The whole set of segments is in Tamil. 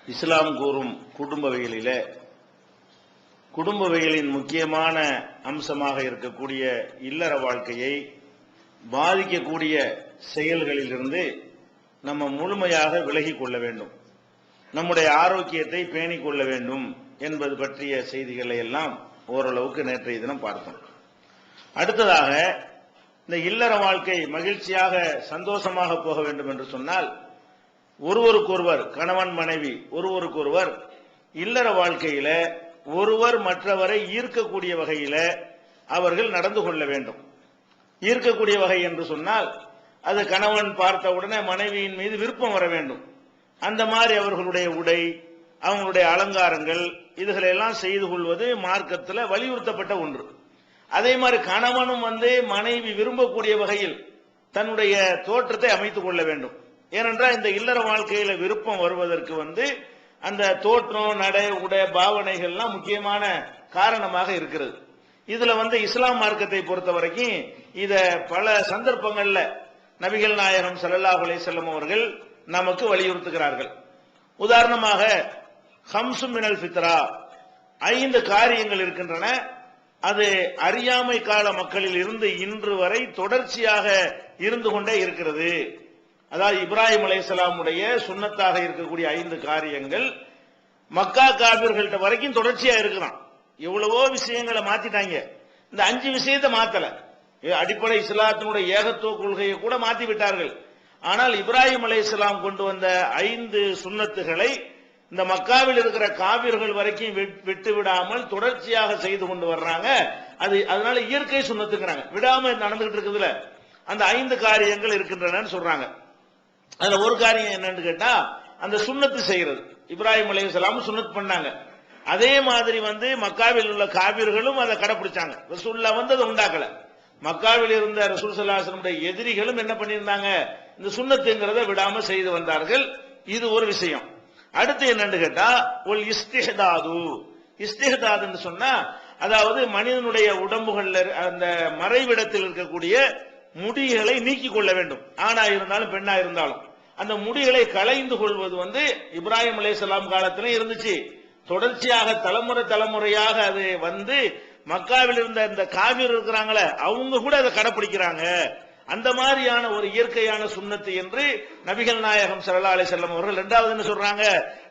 இஸ்லாம் கூறும் குடும்பவியலிலே குடும்பவியலின் முக்கியமான அம்சமாக இருக்கக்கூடிய இல்லற வாழ்க்கையை பாதிக்கக்கூடிய செயல்களிலிருந்து நம்ம முழுமையாக விலகிக் கொள்ள வேண்டும், நம்முடைய ஆரோக்கியத்தை பேணிக் கொள்ள வேண்டும் என்பது பற்றிய செய்திகளை எல்லாம் ஓரளவுக்கு நேற்றைய தினம் பார்த்தோம். அடுத்ததாக, இந்த இல்லற வாழ்க்கை மகிழ்ச்சியாக சந்தோஷமாக போக வேண்டும் என்று சொன்னால் ஒருவருக்கொருவர், கணவன் மனைவி ஒருவருக்கொருவர் இல்லற வாழ்க்கையில ஒருவர் மற்றவரை ஈர்க்கக்கூடிய வகையில அவர்கள் நடந்து கொள்ள வேண்டும். ஈர்க்கக்கூடிய வகை என்று சொன்னால் அது கணவன் பார்த்த உடனே மனைவியின் மீது விருப்பம் வர வேண்டும். அந்த மாதிரி அவர்களுடைய உடை, அவங்களுடைய அலங்காரங்கள், இதுகளெல்லாம் செய்து கொள்வது மார்க்கத்தில் வலியுறுத்தப்பட்ட ஒன்று. அதே மாதிரி கணவனும் மனைவி விரும்பக்கூடிய வகையில் தன்னுடைய தோற்றத்தை அமைத்துக் கொள்ள வேண்டும். ஏனென்றால் இந்த இல்லற வாழ்க்கையில விருப்பம் வருவதற்கு அந்த தோற்றம், நடை, உடை, பாவனைகள்லாம் முக்கியமான காரணமாக இருக்கிறது. இதுல இஸ்லாம் மார்க்கத்தை பொறுத்த வரைக்கும் இத பல சந்தர்ப்பங்கள்ல நபிகள் நாயகம் ஸல்லல்லாஹு அலைஹி வஸல்லம் அவர்கள் நமக்கு வலியுறுத்துகிறார்கள். உதாரணமாக, ஹம்சு மினல் ஃபித்ரா, 5 காரியங்கள் இருக்கின்றன. அது அறியாமை கால மக்களில் இருந்து இன்று வரை தொடர்ச்சியாக இருந்து கொண்டே இருக்கிறது. அதாவது இப்ராஹிம் அலைஹிஸ்ஸலாமுடைய சுன்னத்தாக இருக்கக்கூடிய 5 காரியங்கள் மக்கா காபிர்கள்ட்ட வரைக்கும் தொடர்ச்சியா இருக்கிறான். எவ்வளவோ விஷயங்களை மாத்திட்டாங்க, இந்த 5 விஷயத்தை மாத்தல. அடிப்படை இஸ்லாத்தினுடைய ஏகத்துவ கொள்கையை கூட மாத்தி விட்டார்கள். ஆனால் இப்ராஹிம் அலைஹிஸ்ஸலாம் கொண்டு வந்த 5 சுன்னத்துகளை இந்த மக்காவில் இருக்கிற காபிர்கள் வரைக்கும் விட்டு விடாமல் தொடர்ச்சியாக செய்து கொண்டு வர்றாங்க. அதனால இயற்கை சுன்னத்துங்கிறாங்க. விடாம நடந்துகிட்டு இருக்குதுல, அந்த 5 காரியங்கள் இருக்கின்றன சொல்றாங்க. அதுல ஒரு காரியம் என்னன்னு கேட்டா, அந்த சுன்னத்து செய்யறது. இப்ராஹிம் அலைஹிஸ்ஸலாம் சுன்னத் பண்ணாங்க. அதே மாதிரி மக்காவில் உள்ள காபிர்களும் அதை கடைபிடிச்சாங்க. ரசூலுல்லாஹ் அதை உண்டாக்கல. மக்காவில் இருந்த ரசூல் ஸல்லல்லாஹு அலைஹி வஸல்லம் எதிரிகளும் என்ன பண்ணியிருந்தாங்க, இந்த சுன்னத்துங்கிறத விடாம செய்து வந்தார்கள். இது ஒரு விஷயம். அடுத்து என்னன்னு கேட்டா, ஒல் இஸ்திஹ்தாது. இஸ்திஹ்தாதுன்னு சொன்னா, அதாவது மனிதனுடைய உடம்புகள்ல அந்த மறைவிடத்தில் இருக்கக்கூடிய முடிகளை நீக்கிக் கொள்ள வேண்டும். ஆணா இருந்தாலும் பெண்ணா இருந்தாலும் அந்த முடிகளை களைந்து கொள்வது இப்ராஹிம் அலைஹிஸ்ஸலாம் காலத்திலே இருந்துச்சு. தொடர்ச்சியாக தலைமுறையாக அது மக்காவில் இருந்த இந்த காபிர் இருக்கிறாங்களே, அவங்க கூட அதை கடைபிடிக்கிறாங்க. அந்த மாதிரியான ஒரு இயற்கையான சுன்னத்து என்று நபிகள் நாயகம் ஸல்லல்லாஹு அலைஹி வஸல்லம் அவர்கள் இரண்டாவது என்ன சொல்றாங்க,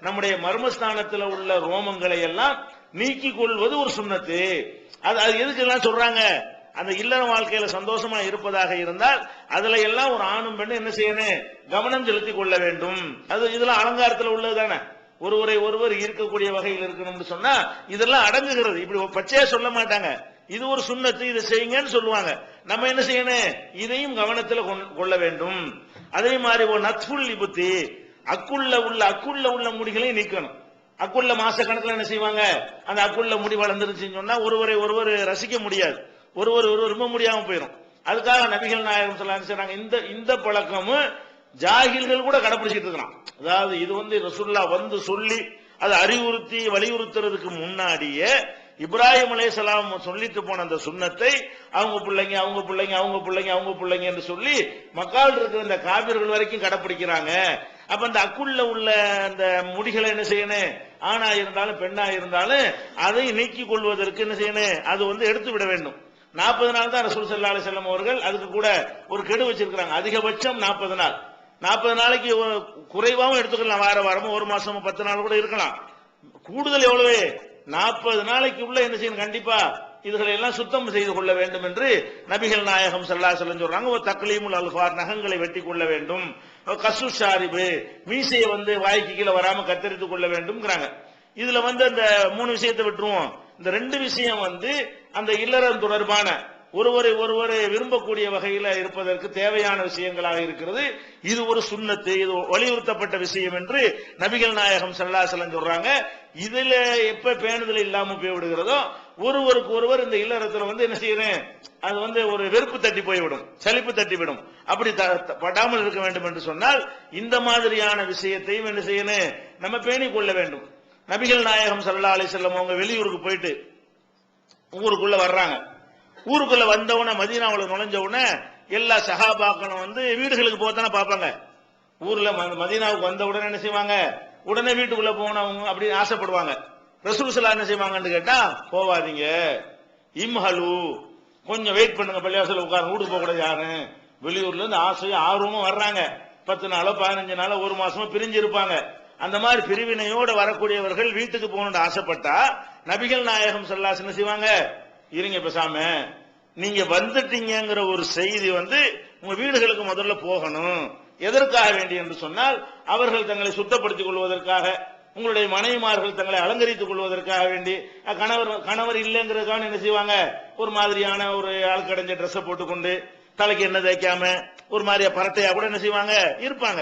நம்முடைய மர்மஸ்தானத்தில் உள்ள ரோமங்களை எல்லாம் நீக்கிக் கொள்வது ஒரு சுன்னத்து. அது எதுக்கு எல்லாம் சொல்றாங்க, அந்த இல்லற வாழ்க்கையில சந்தோஷமா இருப்பதாக இருந்தால் அதுல எல்லாம் ஒரு ஆணும் பெண்ணும் என்ன செய்யணும், கவனம் செலுத்திக் கொள்ள வேண்டும். அது இதெல்லாம் அலங்காரத்தில் உள்ளது தானே. ஒருவர் ஈர்க்கக்கூடிய வகையில் இருக்கணும்னு சொன்னா இதெல்லாம் அடங்குகிறது. இப்படி பச்சையா சொல்ல மாட்டாங்க, இது ஒரு சுன்னத்து, இதை செய்யுங்கன்னு சொல்லுவாங்க. நம்ம என்ன செய்யணும், இதையும் கவனத்தில் கொள்ள வேண்டும். அதே மாதிரி ஒரு நத்ஃபுல் லிபுத்தி, அக்குள்ள உள்ள முடிகளை நீக்கணும். அக்குள்ள மாச கணக்கில் என்ன செய்வாங்க, அந்த அக்குள்ள முடி வளர்ந்துருச்சுன்னு சொன்னா ஒருவர் ரசிக்க முடியாது, ஒருவர் விரும்ப முடியாம போயிடும். அதுக்காக நபிகள் நாயகம் ஸல்லல்லாஹு அலைஹி வஸல்லம் இந்த பழக்கமும் ஜாகில்கள் கூட கடைபிடிச்சிட்டு இருக்கிறான். அதாவது இது ரசூலுல்லாஹ் சொல்லி அதை அறிவுறுத்தி வலியுறுத்துறதுக்கு முன்னாடியே இப்ராஹிம் அலைஹிஸ்ஸலாம் சொல்லிட்டு போன அந்த சுன்னத்தை அவங்க பிள்ளைங்க என்று சொல்லி மக்காவில் இருக்கிற இந்த காபிர்கள் வரைக்கும் கடைபிடிக்கிறாங்க. அப்ப அந்த அக்குள்ள உள்ள அந்த முடிகளை என்ன செய்யணும், ஆணா இருந்தாலும் பெண்ணா இருந்தாலும் அதை நீக்கிக் கொள்வதற்கு என்ன செய்யணும், அது எடுத்து விட வேண்டும். 40 நாள் தான் ரசூல் ஸல்லல்லாஹு அலைஹி வஸல்லம் அவர்கள் அதுக்கு கூட ஒரு கெடு வச்சிருக்கிறாங்க. அதிகபட்சம் 40 நாள். 40 நாளைக்கு குறைவாகவும் எடுத்துக்கலாம், வாரமோ 1 மாசமோ 10 நாள் கூட இருக்கலாம். கூடுதல் எவ்வளவு, 40 நாளைக்கு உள்ள என்ன செய்யணும், கண்டிப்பா இதுகளை எல்லாம் சுத்தம் செய்து கொள்ள வேண்டும் என்று நபிகள் நாயகம் ஸல்லல்லாஹு அலைஹி வஸல்லம் சொல்றாங்க. ஒரு தக்லீமுல் அல்ஃபார், நகங்களை வெட்டி கொள்ள வேண்டும். கஸ்ஸு ஷாரிபு, மீசையை வாய்க்கு கீழே வராம கத்தரித்துக் கொள்ள வேண்டும்ங்கிறாங்க. இதுல அந்த 3 விஷயத்தை விட்டுருவோம். இந்த 2 விஷயம் அந்த இல்லறம் தொடர்பான ஒருவரை விரும்பக்கூடிய வகையில இருப்பதற்கு தேவையான விஷயங்களாக இருக்கிறது. இது ஒரு சுன்னத்து, இது வலியுறுத்தப்பட்ட விஷயம் என்று நபிகள் நாயகம் ஸல்லல்லாஹு அலைஹி வஸல்லம் சொல்றாங்க. இதுல எப்ப பேணுதல் இல்லாம போய்விடுகிறதோ ஒருவருக்கு ஒருவர் இந்த இல்லறத்துல என்ன செய்யணும், அது ஒரு வெறுப்பு தட்டி போய்விடும், சலிப்பு தட்டிவிடும். அப்படி படாமல் இருக்க வேண்டும் என்று சொன்னால் இந்த மாதிரியான விஷயத்தையும் என்ன செய்யணும், நம்ம பேணிக் கொள்ள வேண்டும். நபிகள் நாயகம் ஸல்லல்லாஹு அலைஹி வஸல்லம் அவங்க வெளியூருக்கு போயிட்டு ஊருக்குள்ள வர்றாங்க. ஊருக்குள்ள வந்தவுடனே மதீனாவுல நுழைஞ்ச உடனே எல்லா சஹாபாக்களும் வீடுகளுக்கு போத்தானே பார்ப்பாங்க. ஊர்ல மதீனாவுக்கு வந்த உடனே என்ன செய்வாங்க, உடனே வீட்டுக்குள்ள போனவங்க அப்படி ஆசைப்படுவாங்க. ரசூல் ஸல்லல்லாஹு என்ன செய்வாங்கன்னு கேட்டா, போவாதீங்க, இம்ஹலு, கொஞ்சம் வெயிட் பண்ணுங்க, பள்ளிவாசல்ல உட்காருங்க, வீட்டுக்கு போக கூடாது யாரும். வெளியூர்ல இருந்து ஆசையா ஆர்வமா வர்றாங்க, 10 நாளோ 15 நாளோ 1 மாசமோ பிரிஞ்சு இருப்பாங்க. அந்த மாதிரி பிரிவினையோட வரக்கூடியவர்கள் வீட்டுக்கு போகணும்னு ஆசைப்பட்டா நபிகள் நாயகம் ஸல்லல்லாஹு அலைஹி வஸல்லம் செய்வாங்க, இருங்க பேசாம, நீங்க வந்துட்டீங்கிற ஒரு செய்தி வந்து உங்க வீடுகளுக்கு முதல்ல போகணும். எதற்காக வேண்டி என்று சொன்னால், அவர்கள் தங்களை சுத்தப்படுத்திக் கொள்வதற்காக, உங்களுடைய மனைவிமார்கள் தங்களை அலங்கரித்துக் கொள்வதற்காக வேண்டி, கணவர் இல்லைங்கிறதுக்காக என்ன செய்வாங்க, ஒரு மாதிரியான ஒரு ஆள்கடைஞ்ச ட்ரெஸ்ஸை போட்டுக்கொண்டு தலைக்கு என்ன தேய்க்காம ஒரு மாதிரியா பரட்டையா கூட என்ன செய்வாங்க இருப்பாங்க.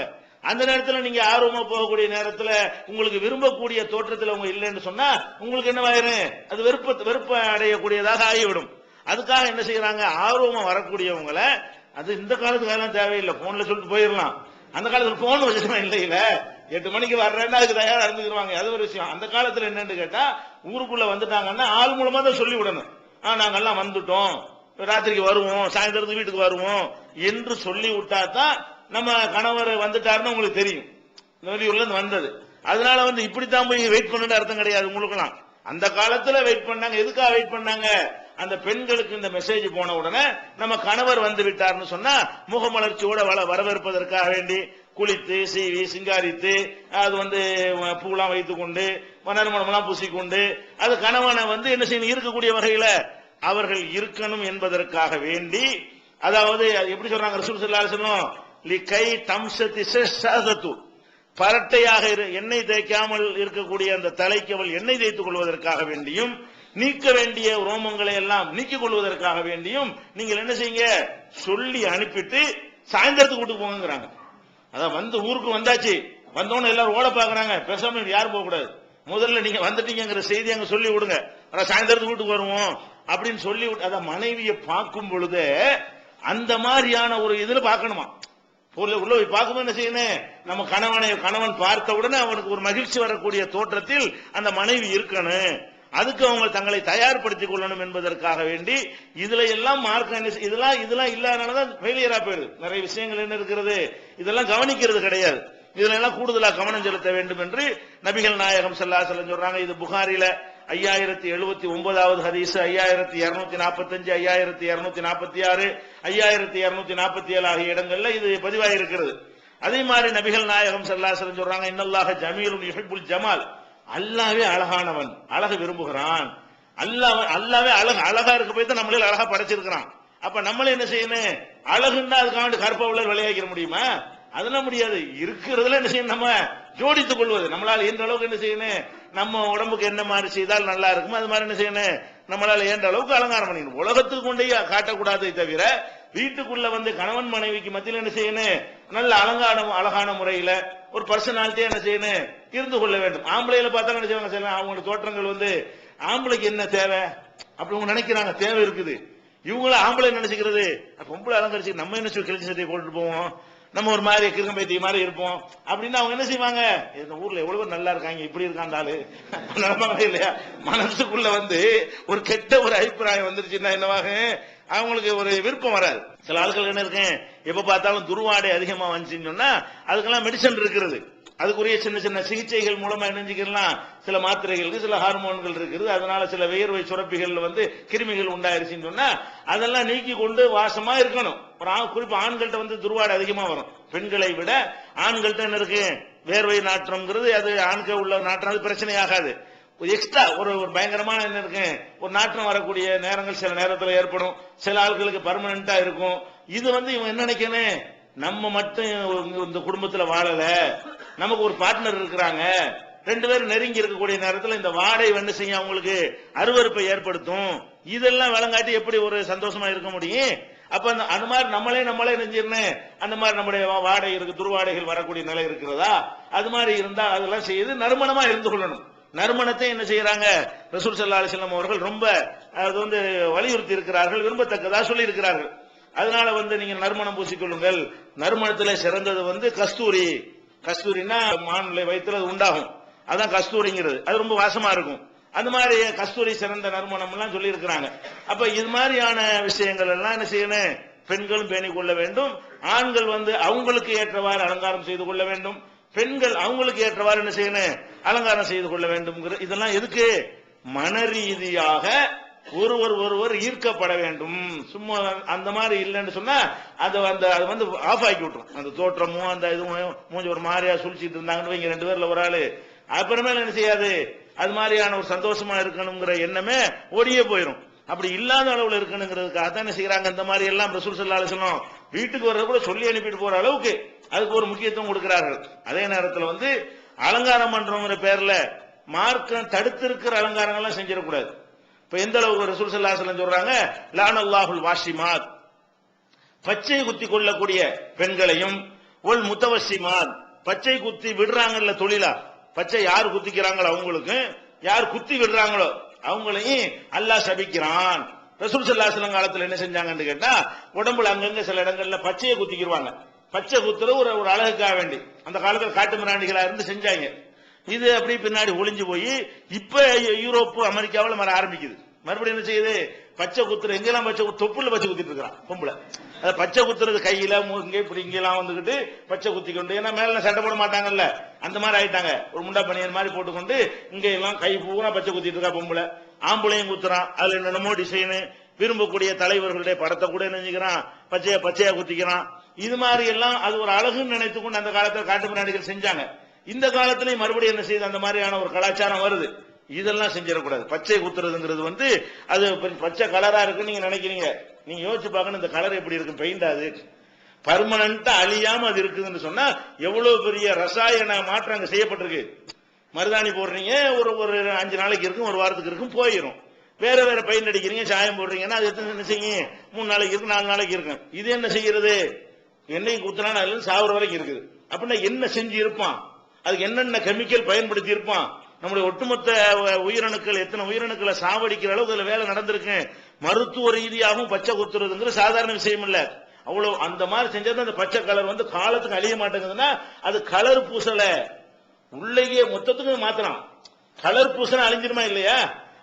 அந்த நேரத்தில் நீங்க ஆர்வமா போகக்கூடிய நேரத்தில் உங்களுக்கு விரும்பக்கூடிய தோற்றத்தில் அவங்க இல்லைன்னு சொன்னா உங்களுக்கு என்ன ஆயிரும், அது வெறுப்ப அடையக்கூடியதாக ஆகிவிடும். அதுக்காக என்ன செய்யறாங்க, ஆர்வமா வரக்கூடியவங்களை, அது இந்த காலத்துக்கு தேவையில்லை, போன்ல சொல்லிட்டு போயிடலாம். அந்த காலத்துல போன் வச்சுட்டு இல்ல 8 மணிக்கு வர்றேன்னா அதுக்கு தயாரா இருந்துருவாங்க, அது ஒரு விஷயம். அந்த காலத்துல என்னன்னு கேட்டா, ஊருக்குள்ள வந்துட்டாங்கன்னா ஆள் மூலமா தான் சொல்லி விடணும், நாங்கெல்லாம் வந்துட்டோம், ராத்திரிக்கு வருவோம், சாயந்தரத்துக்கு வீட்டுக்கு வருவோம் என்று சொல்லி விட்டா தான் நம்ம கணவர் வந்துட்டாருன்னு உங்களுக்கு தெரியும். வெளியூர்ல இருந்து வந்தது, அதனால வந்து இப்படித்தான் போய் வெயிட் பண்ணு அர்த்தம் கிடையாது உங்களுக்குலாம். அந்த காலத்துல வெயிட் பண்ணாங்க. எதுக்காக வெயிட் பண்ணாங்க, அந்த பெண்களுக்கு இந்த மெசேஜ் போன உடனே நம்ம கணவர் வந்து விட்டார்னு சொன்னா முகமலர்ச்சியோட வரவேற்பதற்காக வேண்டி குளித்து சீவி சிங்காரித்து, அது வந்து பூலாம் வைத்துக் கொண்டு நறுமணம்லாம் பூசிக்கொண்டு, அது கணவனை வந்து என்ன செய்யணும், இருக்கக்கூடிய வகையில அவர்கள் இருக்கணும் என்பதற்காக வேண்டி, அதாவது எப்படி சொல்றாங்க ரசூல் ஸல்லல்லாஹு அலைஹி வஸல்லம், லிகை தம்சதி ஸஹது, பரட்டையாக எண்ணெய் தேய்க்காமல் இருக்கக்கூடிய அந்த தலைக்கு அவள் எண்ணெய் தேய்த்துக் கொள்வதற்காக வேண்டியும், நீக்க வேண்டிய ரோமங்களை எல்லாம் நீக்கிக் கொள்வதற்காக வேண்டியும் நீங்கள் என்ன செய்யுங்க, சொல்லி அனுப்பிட்டு சாயந்தரத்துக்கு வீட்டுக்கு போங்கிறாங்க. அதான் வந்து ஊருக்கு வந்தாச்சு, வந்தோன்னு எல்லாரும் ஓட பாக்குறாங்க, பேசாம யாரும் போக கூடாது, முதல்ல நீங்க வந்துட்டீங்கிற செய்தி அங்க சொல்லி விடுங்க, சாயந்தரத்துக்கு வீட்டுக்கு வருவோம் அப்படின்னு சொல்லி விட்டு, அத மனைவியை பார்க்கும் பொழுது அந்த மாதிரியான ஒரு இதுல பார்க்கணுமா, உள்ள போய் பார்க்கும்போது என்ன செய்யணும், நம்ம கணவன் பார்த்த உடனே அவனுக்கு ஒரு மகிழ்ச்சி வரக்கூடிய தோற்றத்தில் அந்த மனைவி இருக்கணும். அதுக்கு அவங்க தங்களை தயார்படுத்திக் கொள்ளணும் என்பதற்காக வேண்டி இதுல எல்லாம் மார்க் இதெல்லாம் இல்லாதனாலதான் ஃபெயிலியரா போயிருது. நிறைய விஷயங்கள் என்ன இருக்கிறது, இதெல்லாம் கவனிக்கிறது கிடையாது. இதுல எல்லாம் கூடுதலா கவனம் செலுத்த வேண்டும் என்று நபிகள் நாயகம் ஸல்லல்லாஹு அலைஹி வஸல்லம் சொல்றாங்க. இது புகாரில 5079வது ஹதீஸ், 5245, 5246, 5247 ஆகிய இடங்கள்ல இது பதிவாயிருக்கிறது. அதே மாதிரி நபிகள் நாயகம் ஸல்லல்லாஹு அலைஹி வஸல்லம் சொல்றாங்க, இன்னல்லாஹ ஜமீலுன் யுஹிப்புல் ஜமால், அல்லாஹ்வே அழகானவன், அழகு விரும்புகிறான். அல்லாஹ்வே அழகா இருக்க போய் தான் நம்மளே அழகா படைச்சிருக்கிறான். அப்ப நம்மளே என்ன செய்யணும், அழகுன்னா அதுக்காக கற்பவளர் விளையாக்கிற முடியுமா, அதெல்லாம் முடியாது. இருக்கிறதுல என்ன செய்யணும், நம்ம ஜோடித்துக் கொள்வது. நம்மளால எந்த அளவுக்கு என்ன செய்யணும், நம்ம உடம்புக்கு என்ன மாதிரி செய்தால் நல்லா இருக்குமோ அது மாதிரி என்ன செய்யணும், நம்மளால எந்த அளவுக்கு அலங்காரம் பண்ணிக்கணும். உலகத்துக்கு கொண்டே காட்டக்கூடாதே தவிர வீட்டுக்குள்ள வந்து கணவன் மனைவிக்கு மத்தியில் என்ன செய்யணும், நல்ல அழகான முறையில ஒரு பர்சனாலிட்டியா என்ன செய்யணும், இருந்து கொள்ள வேண்டும். ஆம்பளையில பார்த்தா என்ன செய்வாங்க, சில அவங்களோட தோற்றங்கள் வந்து ஆம்பளைக்கு என்ன தேவை அப்படி அவங்க நினைக்கிறாங்க, தேவை இருக்குது. இவங்கள ஆம்பளை நினைச்சுக்கிறது, பொம்பளை அலங்கரிச்சு நம்ம என்ன சொல்லி கிழிச்சு சட்டையை போட்டுட்டு போவோம், நம்ம ஒரு மாதிரி கிருங்கம்பைத்திய மாதிரி இருப்போம் அப்படின்னு அவங்க என்ன செய்வாங்க, இந்த ஊர்ல எவ்வளவு நல்லா இருக்காங்க, இப்படி இருக்காண்டாலு நடப்பாங்க இல்லையா, மனசுக்குள்ள வந்து ஒரு கெட்ட ஒரு அபிப்பிராயம் வந்துருச்சுன்னா என்னவாக, அவங்களுக்கு ஒரு விருப்பம் வராது. சில ஆட்கள் என்ன இருக்கேன், எப்ப பார்த்தாலும் துருவாடை அதிகமா வந்துச்சுன்னு சொன்னா அதுக்கெல்லாம் மெடிசன் இருக்கிறது, அதுக்குரிய சின்ன சின்ன சிகிச்சைகள் மூலமா இணைஞ்சிக்கலாம். சில மாத்திரைகளுக்கு சில ஹார்மோன்கள் இருக்குது, அதனால சில வியர்வை சுரப்பிகள் வந்து கிருமிகள் உண்டாயிருச்சுன்னு சொன்னா அதெல்லாம் நீக்கி கொண்டு வாசமா இருக்கணும். குறிப்பா ஆண்கள்ட்ட வந்து துருவாடை அதிகமா வரும், பெண்களை விட ஆண்கள்ட்ட என்ன இருக்கு, வேர்வை நாற்றம்ங்கிறது, அது ஆண்கள் உள்ள நாற்றம், அது பிரச்சனை ஆகாது. எக்ஸ்ட்ரா ஒரு பயங்கரமான என்ன இருக்கு, ஒரு நாற்றம் வரக்கூடிய நேரங்கள் சில நேரத்தில் ஏற்படும், சில ஆட்களுக்கு பர்மனண்டா இருக்கும். இது வந்து இவன் என்ன நினைக்கணும், நம்ம மட்டும் இந்த குடும்பத்துல வாழல, நமக்கு ஒரு பார்ட்னர் இருக்கிறாங்க, 2 பேரும் நெருங்கி இருக்கக்கூடிய நேரத்தில் இந்த வாடை என்ன செய்யும், அவங்களுக்கு அருவருப்பை ஏற்படுத்தும். இதெல்லாம் விளங்காட்டி எப்படி ஒரு சந்தோஷமா இருக்க முடியும். அப்ப அந்த மாதிரி நம்மளே நெஞ்சிருந்தேன், அந்த மாதிரி நம்முடைய வாடகை இருக்கு, துர்வாடைகள் வரக்கூடிய நிலை இருக்கிறதா, அது மாதிரி இருந்தா அதெல்லாம் செய்து நறுமணமா இருந்து கொள்ளணும். நறுமணத்தை என்ன செய்யறாங்க, ரசூல் ஸல்லல்லாஹு அலைஹி வஸல்லம் அவர்கள் ரொம்ப அது வந்து வலியுறுத்தி இருக்கிறார்கள், விரும்பத்தக்கதா சொல்லி இருக்கிறார்கள். அதனால வந்து நீங்க நறுமணம் பூசிக்கொள்ளுங்கள். நறுமணத்துல சிறந்தது வந்து கஸ்தூரினா மான்களை வயிற்றுல உண்டாகும், அதான் கஸ்தூரிங்கிறது, அது ரொம்ப வாசமா இருக்கும். அந்த மாதிரி கஸ்தூரி சிறந்த நறுமணம் எல்லாம் சொல்லி இருக்கிறாங்க. அப்ப இது மாதிரியான விஷயங்கள் எல்லாம் என்ன செய்யணும், பெண்களும் பேணிக் கொள்ள வேண்டும், ஆண்கள் வந்து அவங்களுக்கு ஏற்றவாறு அலங்காரம் செய்து கொள்ள வேண்டும். பெண்கள் அவங்களுக்கு ஏற்றவாறு என்ன செய்யணும், அலங்காரம் செய்து கொள்ள வேண்டும். இதெல்லாம் எதுக்கு? மன ரீதியாக ஒருவர் ஈர்க்கப்பட வேண்டும். சும்மா அந்த மாதிரி இல்லைன்னு சொன்னா அது வந்து ஆஃப் ஆக்கி விட்டுரும். அந்த தோற்றமும் அந்த இதுவும் மூஞ்சி ஒரு மாதிரியா சுழிச்சிட்டு இருந்தாங்கன்னு வைங்க, 2 பேர்ல ஒரு ஆளு, அப்புறமேல என்ன செய்யாது, அது மாதிரியான ஒரு சந்தோஷமா இருக்கணுங்கிற எண்ணமே ஓடியே போயிடும். அப்படி இல்லாத அளவுல இருக்கணுங்கிறதுக்காக தான் என்ன செய்யறாங்க, இந்த மாதிரி எல்லாம் ரசூல் ஸல்லல்லாஹு அலைஹி வஸல்லம் வீட்டுக்கு வர்றது கூட சொல்லி அனுப்பிட்டு போற அளவுக்கு அதுக்கு ஒரு முக்கியத்துவம் கொடுக்கிறார்கள். அதே நேரத்தில் வந்து அலங்காரம் பண்றோங்கிற பேர்ல மார்க்கம் தடுத்திருக்கிற அலங்காரங்கள்லாம் செஞ்சிடக்கூடாது. இப்ப எந்த அளவுக்கு ரசூல் ஸல்லல்லாஹு அலைஹி வஸல்லம் சொல்றாங்க, லானல்லாஹுல் வாஷிமாத், பச்சை குத்தி கொள்ளக்கூடிய பெண்களையும், ஒல் முத்தவஸ்ஸிமாத், பச்சை குத்தி விடுறாங்கல்ல தொழிலா, பச்சை யார் குத்திக்கிறாங்களோ அவங்களுக்கு, யார் குத்தி விடுறாங்களோ அவங்களையும் அல்லாஹ் சபிக்கிறான். ரசூல் ஸல்லல்லாஹு அலைஹி வஸல்லம் காலத்துல என்ன செஞ்சாங்கன்னு கேட்டா, உடம்புல அங்கங்க சில இடங்கள்ல பச்சையை குத்திக்கிடுவாங்க. பச்சை குத்துற ஒரு அழகுக்காக வேண்டி அந்த காலத்துல காட்டு மிராண்டிகளா இருந்து செஞ்சாங்க. இது அப்படி பின்னாடி ஒளிஞ்சு போய் இப்ப யூரோப்பு அமெரிக்காவில் வர ஆரம்பிக்குது. மறுபடியும் என்ன செய்யுது, பச்சை குத்துற எங்கெல்லாம் பச்சை தொப்புல பச்சை குத்திட்டு இருக்கிறான் பொம்பளை. அதை பச்சை குத்துறது கையில இங்கே இப்படி இங்கெல்லாம் வந்துகிட்டு பச்சை குத்தி கொண்டு, ஏன்னா மேல சண்டை போட மாட்டாங்கல்ல, அந்த மாதிரி ஆயிட்டாங்க. ஒரு முண்டா பனியன் மாதிரி போட்டுக்கொண்டு இங்க எல்லாம் கை பூரா பச்சை குத்திட்டு இருக்கா பொம்பளை. ஆம்பளையும் குத்துறான், அதுல என்னென்னமோ டிசைனு, விரும்பக்கூடிய தலைவர்களுடைய படத்தை கூட நினைக்கிறான், பச்சையா குத்திக்கிறான். இது மாதிரி எல்லாம் அது ஒரு அழகுன்னு நினைத்து கொண்டு அந்த காலத்தில் காட்டு மிராண்டிகள் செஞ்சாங்க. இந்த காலத்திலேயும் மறுபடியும் என்ன செய்யுது, அந்த மாதிரியான ஒரு கலாச்சாரம் வருது. இதெல்லாம் செஞ்சிடக்கூடாது. பச்சை குத்துறதுங்கிறது வந்து அது பச்சை கலரா இருக்குன்னு நீங்க நினைக்கிறீங்க, நீங்க யோசிச்சு பார்க்கணும், இந்த கலர் எப்படி இருக்கு, பெயிண்ட் அது பர்மனண்டா அழியாம அது இருக்குதுன்னு சொன்னா எவ்வளவு பெரிய ரசாயன மாற்றம் அங்க செய்யப்பட்டிருக்கு. மருதாணி போடுறீங்க, ஒரு 5 நாளைக்கு இருக்கும், ஒரு வாரத்துக்கு இருக்கும், போயிடும். வேற பெயிண்ட் அடிக்கிறீங்க, சாயம் போடுறீங்கன்னா அது எத்தனை என்ன செய்யும், 3 நாளைக்கு இருக்கும், 4 நாளைக்கு இருக்கும். இது என்ன செய்யறது, எண்ணெய் குத்துறான்னு அதுல சாவுற வரைக்கும் இருக்குது. அப்படின்னா என்ன செஞ்சு இருப்பான், அதுக்கு என்னென்ன கெமிக்கல் பயன்படுத்தி இருப்பான், நம்முடைய ஒட்டுமொத்த உயிரணுக்கள் எத்தனை உயிரணுக்களை சாவடிக்கிற அளவுக்கு அதுல வேலை நடந்திருக்கு. மருத்துவ ரீதியாகவும் பச்சை குத்துறதுங்கிற சாதாரண விஷயம் இல்ல. அவ்வளவு அந்த மாதிரி செஞ்சது அந்த பச்சை கலர் வந்து காலத்துக்கு அழிய மாட்டேங்குதுன்னா அது கலர் பூசல, உள்ளேயே மொத்தத்துக்கு மாத்திரம் கலர் பூசல அழிஞ்சிருமா இல்லையா,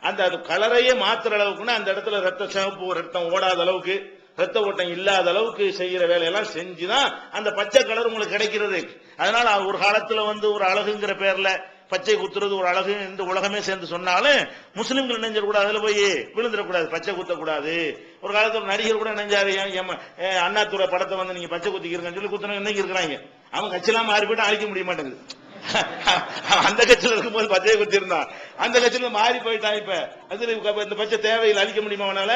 அந்த கலரையே மாத்திர அளவுக்குன்னா அந்த இடத்துல ரத்த சிவப்பு, ரத்தம் ஓடாத அளவுக்கு, ரத்த ஓட்டம் இல்லாத அளவுக்கு செய்யற வேலையெல்லாம் செஞ்சுதான் அந்த பச்சை கலர் உங்களுக்கு கிடைக்கிறது. அதனால ஒரு காலத்துல வந்து ஒரு அழகுங்கிற பேர்ல பச்சை குத்துறது ஒரு அழகு இந்த உலகமே சேர்ந்து சொன்னாலும் முஸ்லிம்கள் நினைஞ்சிடக்கூடாது, அதுல போய் விழுந்துடக்கூடாது, பச்சை குத்தக்கூடாது. ஒரு காலத்துல நடிகர் கூட நினைஞ்சாரு, அண்ணாத்துறை படத்தை வந்து நீங்க பச்சை குத்திக்கிறீங்கன்னு சொல்லி குத்துறவங்க இன்னைக்கு இருக்கிறாங்க. அவங்க கட்சியெல்லாம் மாறி போயிட்டு அழிக்க முடிய மாட்டேங்குது. அந்த கட்சியில இருக்கும்போது பச்சையை குத்தி இருந்தான், அந்த கட்சியில மாறி போயிட்டான். இப்ப அதுல இந்த பச்சை தேவையில் அழிக்க முடியுமா, அவனால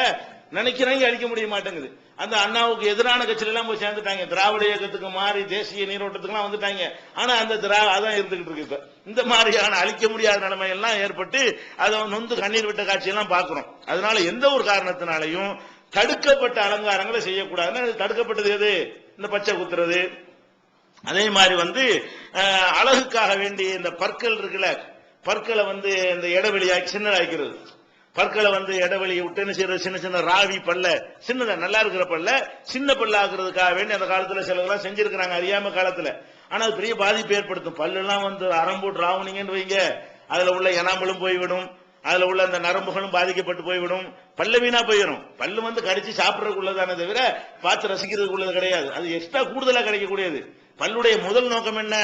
நினைக்கிறாங்க, அழிக்க முடிய மாட்டேங்குது. அந்த அண்ணாவுக்கு எதிரான கட்சியில எல்லாம் போய் சேர்ந்துட்டாங்க, திராவிட இயக்கத்துக்கு மாறி தேசிய நீரோட்டத்துக்கு எல்லாம் வந்துட்டாங்க. ஆனா அந்த அதான் இருந்துகிட்டு இருக்கு. இப்ப இந்த மாதிரியான அழிக்க முடியாத நிலைமை எல்லாம் ஏற்பட்டு அதை நொந்து கண்ணீர் விட்ட காட்சியெல்லாம் பார்க்கிறோம். அதனால எந்த ஒரு காரணத்தினாலையும் தடுக்கப்பட்ட அலங்காரங்களை செய்யக்கூடாதுன்னு, தடுக்கப்பட்டது எது, இந்த பச்சை குத்துறது. அதே மாதிரி வந்து அழகுக்காக வேண்டிய இந்த பற்கள் இருக்குல்ல, பற்களை வந்து இந்த இடைவெளியாக்கி சின்னதாக்கிறது, பற்களை வந்து இடைவெளியை விட்டு என்ன செய்யறது, சின்ன சின்ன ராவி பல்ல, சின்னதா நல்லா இருக்கிற பல்ல சின்ன பல்ல ஆக்குறதுக்காக வேண்டி அந்த காலத்துல சிலதெல்லாம் செஞ்சிருக்கிறாங்க அறியாம காலத்துல. ஆனா அது பெரிய பாதிப்பு ஏற்படுத்தும். பல்லெல்லாம் வந்து அறம் போட்டு ராவுனீங்கன்னு வைங்க, அதுல உள்ள எனாமலும் போய்விடும், அதுல உள்ள அந்த நரம்புகளும் பாதிக்கப்பட்டு போய்விடும், பல்ல வீணா போயிடும். பல்லு வந்து கடிச்சு சாப்பிடறதுக்கு உள்ளதானே தவிர பார்த்து ரசிக்கிறதுக்கு உள்ளது கிடையாது. அது எக்ஸ்ட்ரா கூடுதலா கிடைக்கக்கூடியது. பல்லுடைய முதல் நோக்கம் என்ன,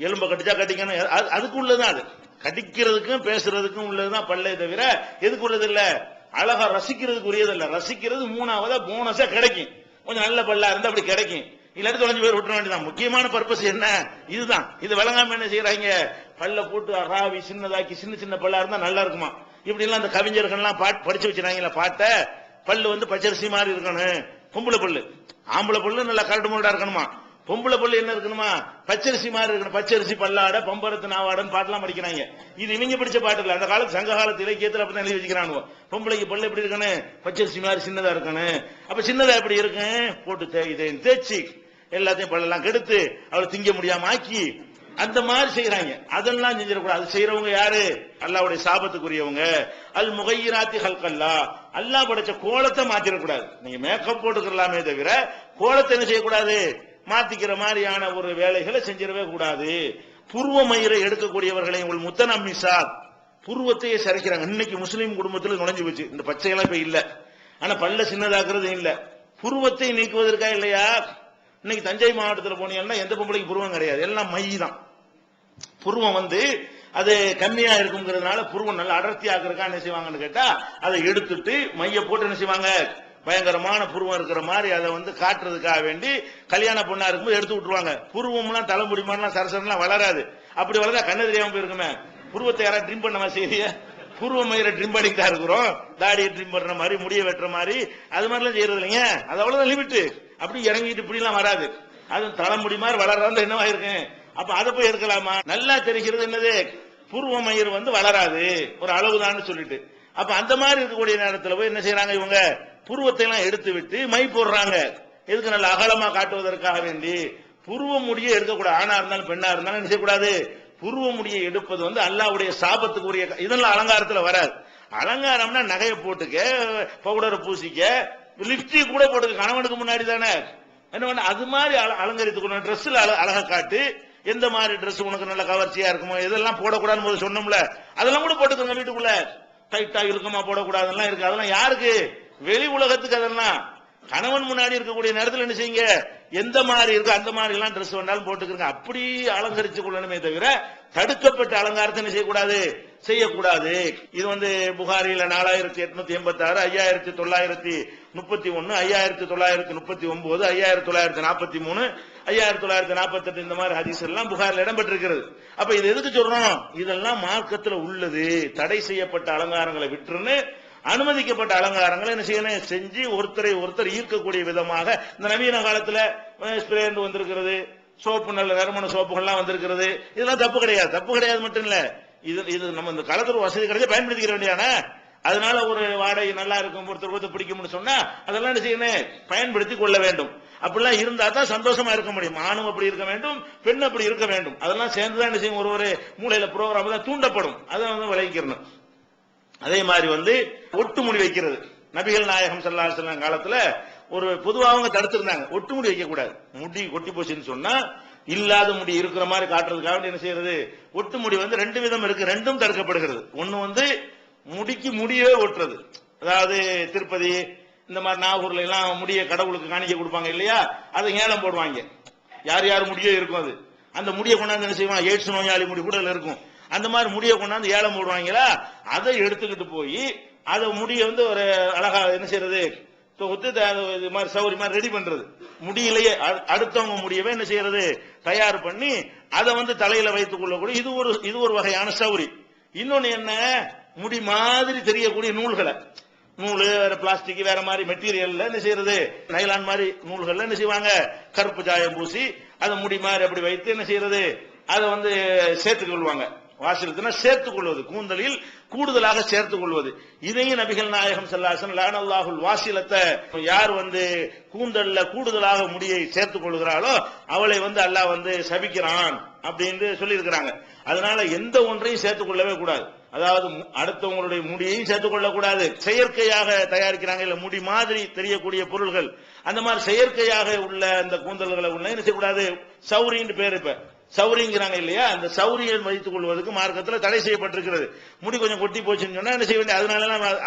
எலும்ப கடிச்சா கட்டிக்கணும், அதுக்கு உள்ளதான், அது கடிக்கிறதுக்கும் பேசுறதுக்கும் உள்ளதுதான் பல்லே தவிர எதுக்கு உள்ளது இல்ல, அழகா ரசிக்கிறதுக்கு உரியது இல்ல. ரசிக்கிறது 3ஆவதா போனஸா கிடைக்கும், கொஞ்சம் நல்ல பல்லா இருந்தா அப்படி கிடைக்கும், இல்லாட்டி தொலைஞ்சு பேர் விட்டுற வேண்டியதான். முக்கியமான பர்பஸ் என்ன, இதுதான். இது விளங்காம என்ன செய்யறாங்க, பல்ல போட்டு ராவி சின்னதாக்கி சின்ன சின்ன பல்லா இருந்தா நல்லா இருக்குமா. இப்படி எல்லாம் அந்த கவிஞர்கள் எல்லாம் படிச்சு வச்சிருக்காங்களா பாட்ட, பல்லு வந்து பச்சரிசி மாதிரி இருக்கணும், பொம்பளை பல்லு, ஆம்பளை பல்லு நல்லா கரடு முரடா இருக்கணுமா, பொம்பளை பல்லு என்ன இருக்கணுமா, பச்சரிசி மாதிரி இருக்கணும், பச்சரிசி பல்லாட பம்பரத்து நாவாடன்னு பாட்டெல்லாம் படிக்கிறாங்க. இது இவங்க படிச்ச பாட்டு இல்ல, அந்த காலத்து சங்க காலத்து இலக்கியத்தில் அப்படிதான் எழுதி வச்சுக்கிறானுவோ. பொம்பளைக்கு பல்லு எப்படி இருக்கணும், பச்சரிசி மாதிரி சின்னதா இருக்கணும். அப்ப சின்னதா எப்படி இருக்கு, போட்டு இதை தேய்ச்சி எல்லாத்தையும் பல்லெல்லாம் கெடுத்து அவளை திங்க முடியாம ஆக்கி அந்த மாதிரி செய்யறாங்க. அதெல்லாம் செஞ்சிடக்கூடாது. அது செய்யறவங்க யாரு, அல்லாஹ்வுடைய சாபத்துக்குரியவங்க. அல் முகையிராத்தி ஹல்கல்லா, அல்லாஹ் படைச்ச கோலத்தை மாத்திரக்கூடாது. நீங்க மேக்கப் போட்டுக்கலாமே தவிர கோலத்தை என்ன செய்யக்கூடாது, மாத்திக்கிற மாதிரியான ஒரு வேலைகளை செஞ்சிடவே கூடாது. புருவ மயிரை எடுக்கக்கூடியவர்களை உங்கள் முத்தனம்மிசா, புருவத்தையே சரிக்கிறாங்க. இன்னைக்கு முஸ்லீம் குடும்பத்தில் நுழைஞ்சு வச்சு இந்த பச்சையெல்லாம் இப்ப இல்ல, ஆனா பல்ல சின்னதாக்குறது இல்ல, புருவத்தை நீக்குவதற்கா இல்லையா. இன்னைக்கு தஞ்சை மாவட்டத்தில் போனீங்கன்னா எந்த பொம்பளைக்கு புருவம் கிடையாது, எல்லாம் மை தான், புருவம் வந்து அது கம்மியா இருக்குங்கிறதுனால புருவம் நல்லா அடர்த்தி ஆக்குறக்கா என்ன செய்வாங்கன்னு கேட்டா அதை எடுத்துட்டு மைய போட்டு என்ன செய்வாங்க, பயங்கரமான புருவம் இருக்கிற மாதிரி அதை வந்து காட்டுறதுக்காக வேண்டி கல்யாண பொண்ணா இருக்கும்போது எடுத்து விட்டுருவாங்க. புருவம்லாம் தலைமுடி மாதிரிலாம் சரசரம்லாம் வளராது. அப்படி வளர்ந்தா கண்ணு தெரியாம போயிருக்குமே. புருவத்தை யாராவது ட்ரிம் பண்ண செய்ய, புருவ மயிரை ட்ரிம் பண்ணிட்டு தான் இருக்கிறோம். தாடியை ட்ரிம் பண்ற மாதிரி, முடிய வெட்டுற மாதிரி, அது மாதிரிலாம் செய்யறது இல்லைங்க. அது அவ்வளவுதான் லிமிட். அப்படி இறங்கிட்டு இப்படி எல்லாம் வராது. அது தலைமுடி மாதிரி வளர்றதுல என்னவா இருக்கு. அப்ப அதை போய் எடுக்கலாமா? நல்லா தெரிகிறது என்னது, புருவ மயிர் வந்து வளராது, ஒரு அளவுதான் சொல்லிட்டு. அப்ப அந்த மாதிரி இருக்கக்கூடிய நேரத்தில் போய் என்ன செய்யறாங்க இவங்க, புருவத்தை எல்லாம் எடுத்து விட்டு மை போடுறாங்க. எதுக்கு, நல்ல அகலமா காட்டுவதற்காக வேண்டி. புருவ முடியை எடுக்கக்கூடாது. ஆணா இருந்தாலும் பெண்ணா இருந்தாலும் என்ன செய்யக்கூடாது, புருவ முடியை எடுப்பது வந்து அல்லாஹ்வுடைய சாபத்துக்குரிய. இதெல்லாம் அலங்காரத்துல வராது. அலங்காரம்னா நகையை போட்டுக்க, பவுடரை பூசிக்க, லிப்ஸ்டிக் கூட போட்டுக்க, கணவனுக்கு முன்னாடி தானே. என்ன பண்ண அது மாதிரி அலங்கரித்துக்கணும். ட்ரெஸ்ல அழகா காட்டு. எந்த மாதிரி ட்ரெஸ் உனக்கு நல்ல கவர்ச்சியா இருக்குமோ இதெல்லாம் போடக்கூடாதுன்னு போது சொன்னோம்ல, அதெல்லாம் கூட போட்டுக்கோங்க. வீட்டுக்குள்ள டைட்டா இருக்குமா போடக்கூடாதுலாம் இருக்கு. அதெல்லாம் யாருக்கு, வெளி உலகத்துக்கு. அதெல்லாம் கணவன் முன்னாடி இருக்கக்கூடிய நேரத்தில் என்ன செய்யுங்க, எந்த மாதிரி இருக்கு அந்த மாதிரி எல்லாம் ட்ரெஸ் வேண்டாலும் போட்டுக்கிறங்க. அப்படி அலங்கரிச்சு கொள்ளணுமே தவிர தடுக்கப்பட்ட அலங்காரத்தை என்ன செய்யக்கூடாது, செய்யக்கூடாது. இது வந்து புகாரில 4886, 5931, 5939, 5943, 5948 இந்த மாதிரி ஹதீஸ் எல்லாம் புகாரில் இடம்பெற்றிருக்கிறது. அப்ப இது எதுக்கு சொல்றோம், இதெல்லாம் மார்க்கத்தில் உள்ளது. தடை செய்யப்பட்ட அலங்காரங்களை விட்டுருன்னு அனுமதிக்கப்பட்ட அலங்காரங்களை என்ன செய்யணும், செஞ்சு ஒருத்தரை ஒருத்தர் ஈர்க்கக்கூடிய விதமாக. இந்த நவீன காலத்துல ஸ்ப்ரே வந்திருக்கிறது, சோப்பு, நல்ல நறுமண சோப்புகள்லாம் வந்திருக்கிறது. இதெல்லாம் தப்பு கிடையாது. தப்பு கிடையாது மட்டும் இல்ல, இது நம்ம இந்த காலத்துல வசதி கிடைச்சா பயன்படுத்திக்க வேண்டியான. அதனால ஒரு வாடகை நல்லா இருக்கும், ஒருத்தர் பிடிக்கும்னு சொன்னா அதெல்லாம் என்ன செய்யணும், பயன்படுத்தி கொள்ள வேண்டும். அப்படிலாம் இருந்தா தான் சந்தோஷமா இருக்க முடியும். ஆணும் அப்படி இருக்க வேண்டும், பெண் அப்படி இருக்க வேண்டும். அதெல்லாம் சேர்ந்துதான் என்ன செய்யும், ஒரு மூலையில ப்ரோக்ராம் தான் தூண்டப்படும். அதை வந்து விளைவிக்கணும். அதே மாதிரி வந்து ஒட்டுமுடி வைக்கிறது. நபிகள் நாயகம் ஸல்லல்லாஹு அலைஹி வஸல்லம் காலத்துல ஒரு பொதுவாக அவங்க தடுத்திருந்தாங்க, ஒட்டுமுடி வைக்க கூடாது. முடி கொட்டி போச்சுன்னு சொன்னா இல்லாத முடி இருக்கிற மாதிரி காட்டுறதுக்காக என்ன செய்யறது, ஒட்டுமுடி வந்து ரெண்டு விதம் இருக்கு, ரெண்டும் தடுக்கப்படுகிறது. ஒன்னு வந்து முடிக்கு முடியவே ஒட்டுறது. அதாவது திருப்பதி இந்த மாதிரி நாகூர்ல எல்லாம் முடிய கடவுளுக்கு காணிக்க கொடுப்பாங்க இல்லையா, அதை ஏலம் போடுவாங்க. யார் யார் முடியோ இருக்கும், அது அந்த முடியை கொண்டாந்து என்ன செய்வாங்க, எய்ட்ஸ் நோயாளி முடி கூட இருக்கும். அந்த மாதிரி முடியை கொண்டாந்து ஏலம் போடுவாங்களா, அதை எடுத்துக்கிட்டு போய் அதை முடிய வந்து ஒரு அழகா என்ன செய்யறது, இது மாதிரி சௌரி மாதிரி ரெடி பண்றது. முடியிலேயே அடுத்தவங்க முடியவே என்ன செய்யறது, தயார் பண்ணி அதை வந்து தலையில வைத்துக் கொள்ளக்கூடிய இது ஒரு வகையான சௌரி. இன்னொன்னு என்ன, முடி மாதிரி தெரியக்கூடிய நூல்களை, நூலு வேற பிளாஸ்டிக் வேற மாதிரி மெட்டீரியல்ல என்ன செய்யறது, நைலான் மாதிரி நூல்கள்ல என்ன செய்வாங்க, கருப்பு சாயம் பூசி அதை முடி மாதிரி அப்படி வைத்து என்ன செய்யறது, அதை வந்து சேர்த்துக் கொள்வாங்க. வாசிலத்தினா சேர்த்துக் கொள்வது, கூந்தலில் கூடுதலாக சேர்த்துக் கொள்வது. இதையும் நபிகள் நாயகம் ஸல்லல்லாஹு அலைஹி வஸல்லம் லஅனல்லாஹுல் வாசிலத்தை, யார் வந்து கூந்தல்ல கூடுதலாக முடியை சேர்த்துக் கொள்கிறாளோ அவளை வந்து அல்லாஹ் வந்து சபிக்கிறான் அப்படின்னு சொல்லி இருக்கிறாங்க. அதனால எந்த ஒன்றையும் சேர்த்துக் கொள்ளவே கூடாது. அதாவது அடுத்தவங்களுடைய முடியையும் சேர்த்துக் கொள்ளக்கூடாது. செயற்கையாக தயாரிக்கிறாங்க இல்ல முடி மாதிரி தெரியக்கூடிய பொருள்கள், அந்த மாதிரி செயற்கையாக உள்ள அந்த கூந்தல்களை உள்ள என்ன செய்யக்கூடாது, சௌரின்னு பேரு. இப்ப சௌரிங்கிறாங்க இல்லையா, அந்த சௌரியை வைத்துக் கொள்வதற்கு மார்க்கத்தில் தடை செய்யப்பட்டிருக்கிறது. முடி கொஞ்சம் கொட்டி போச்சுன்னு சொன்னா என்ன செய்ய வேண்டிய, அதனால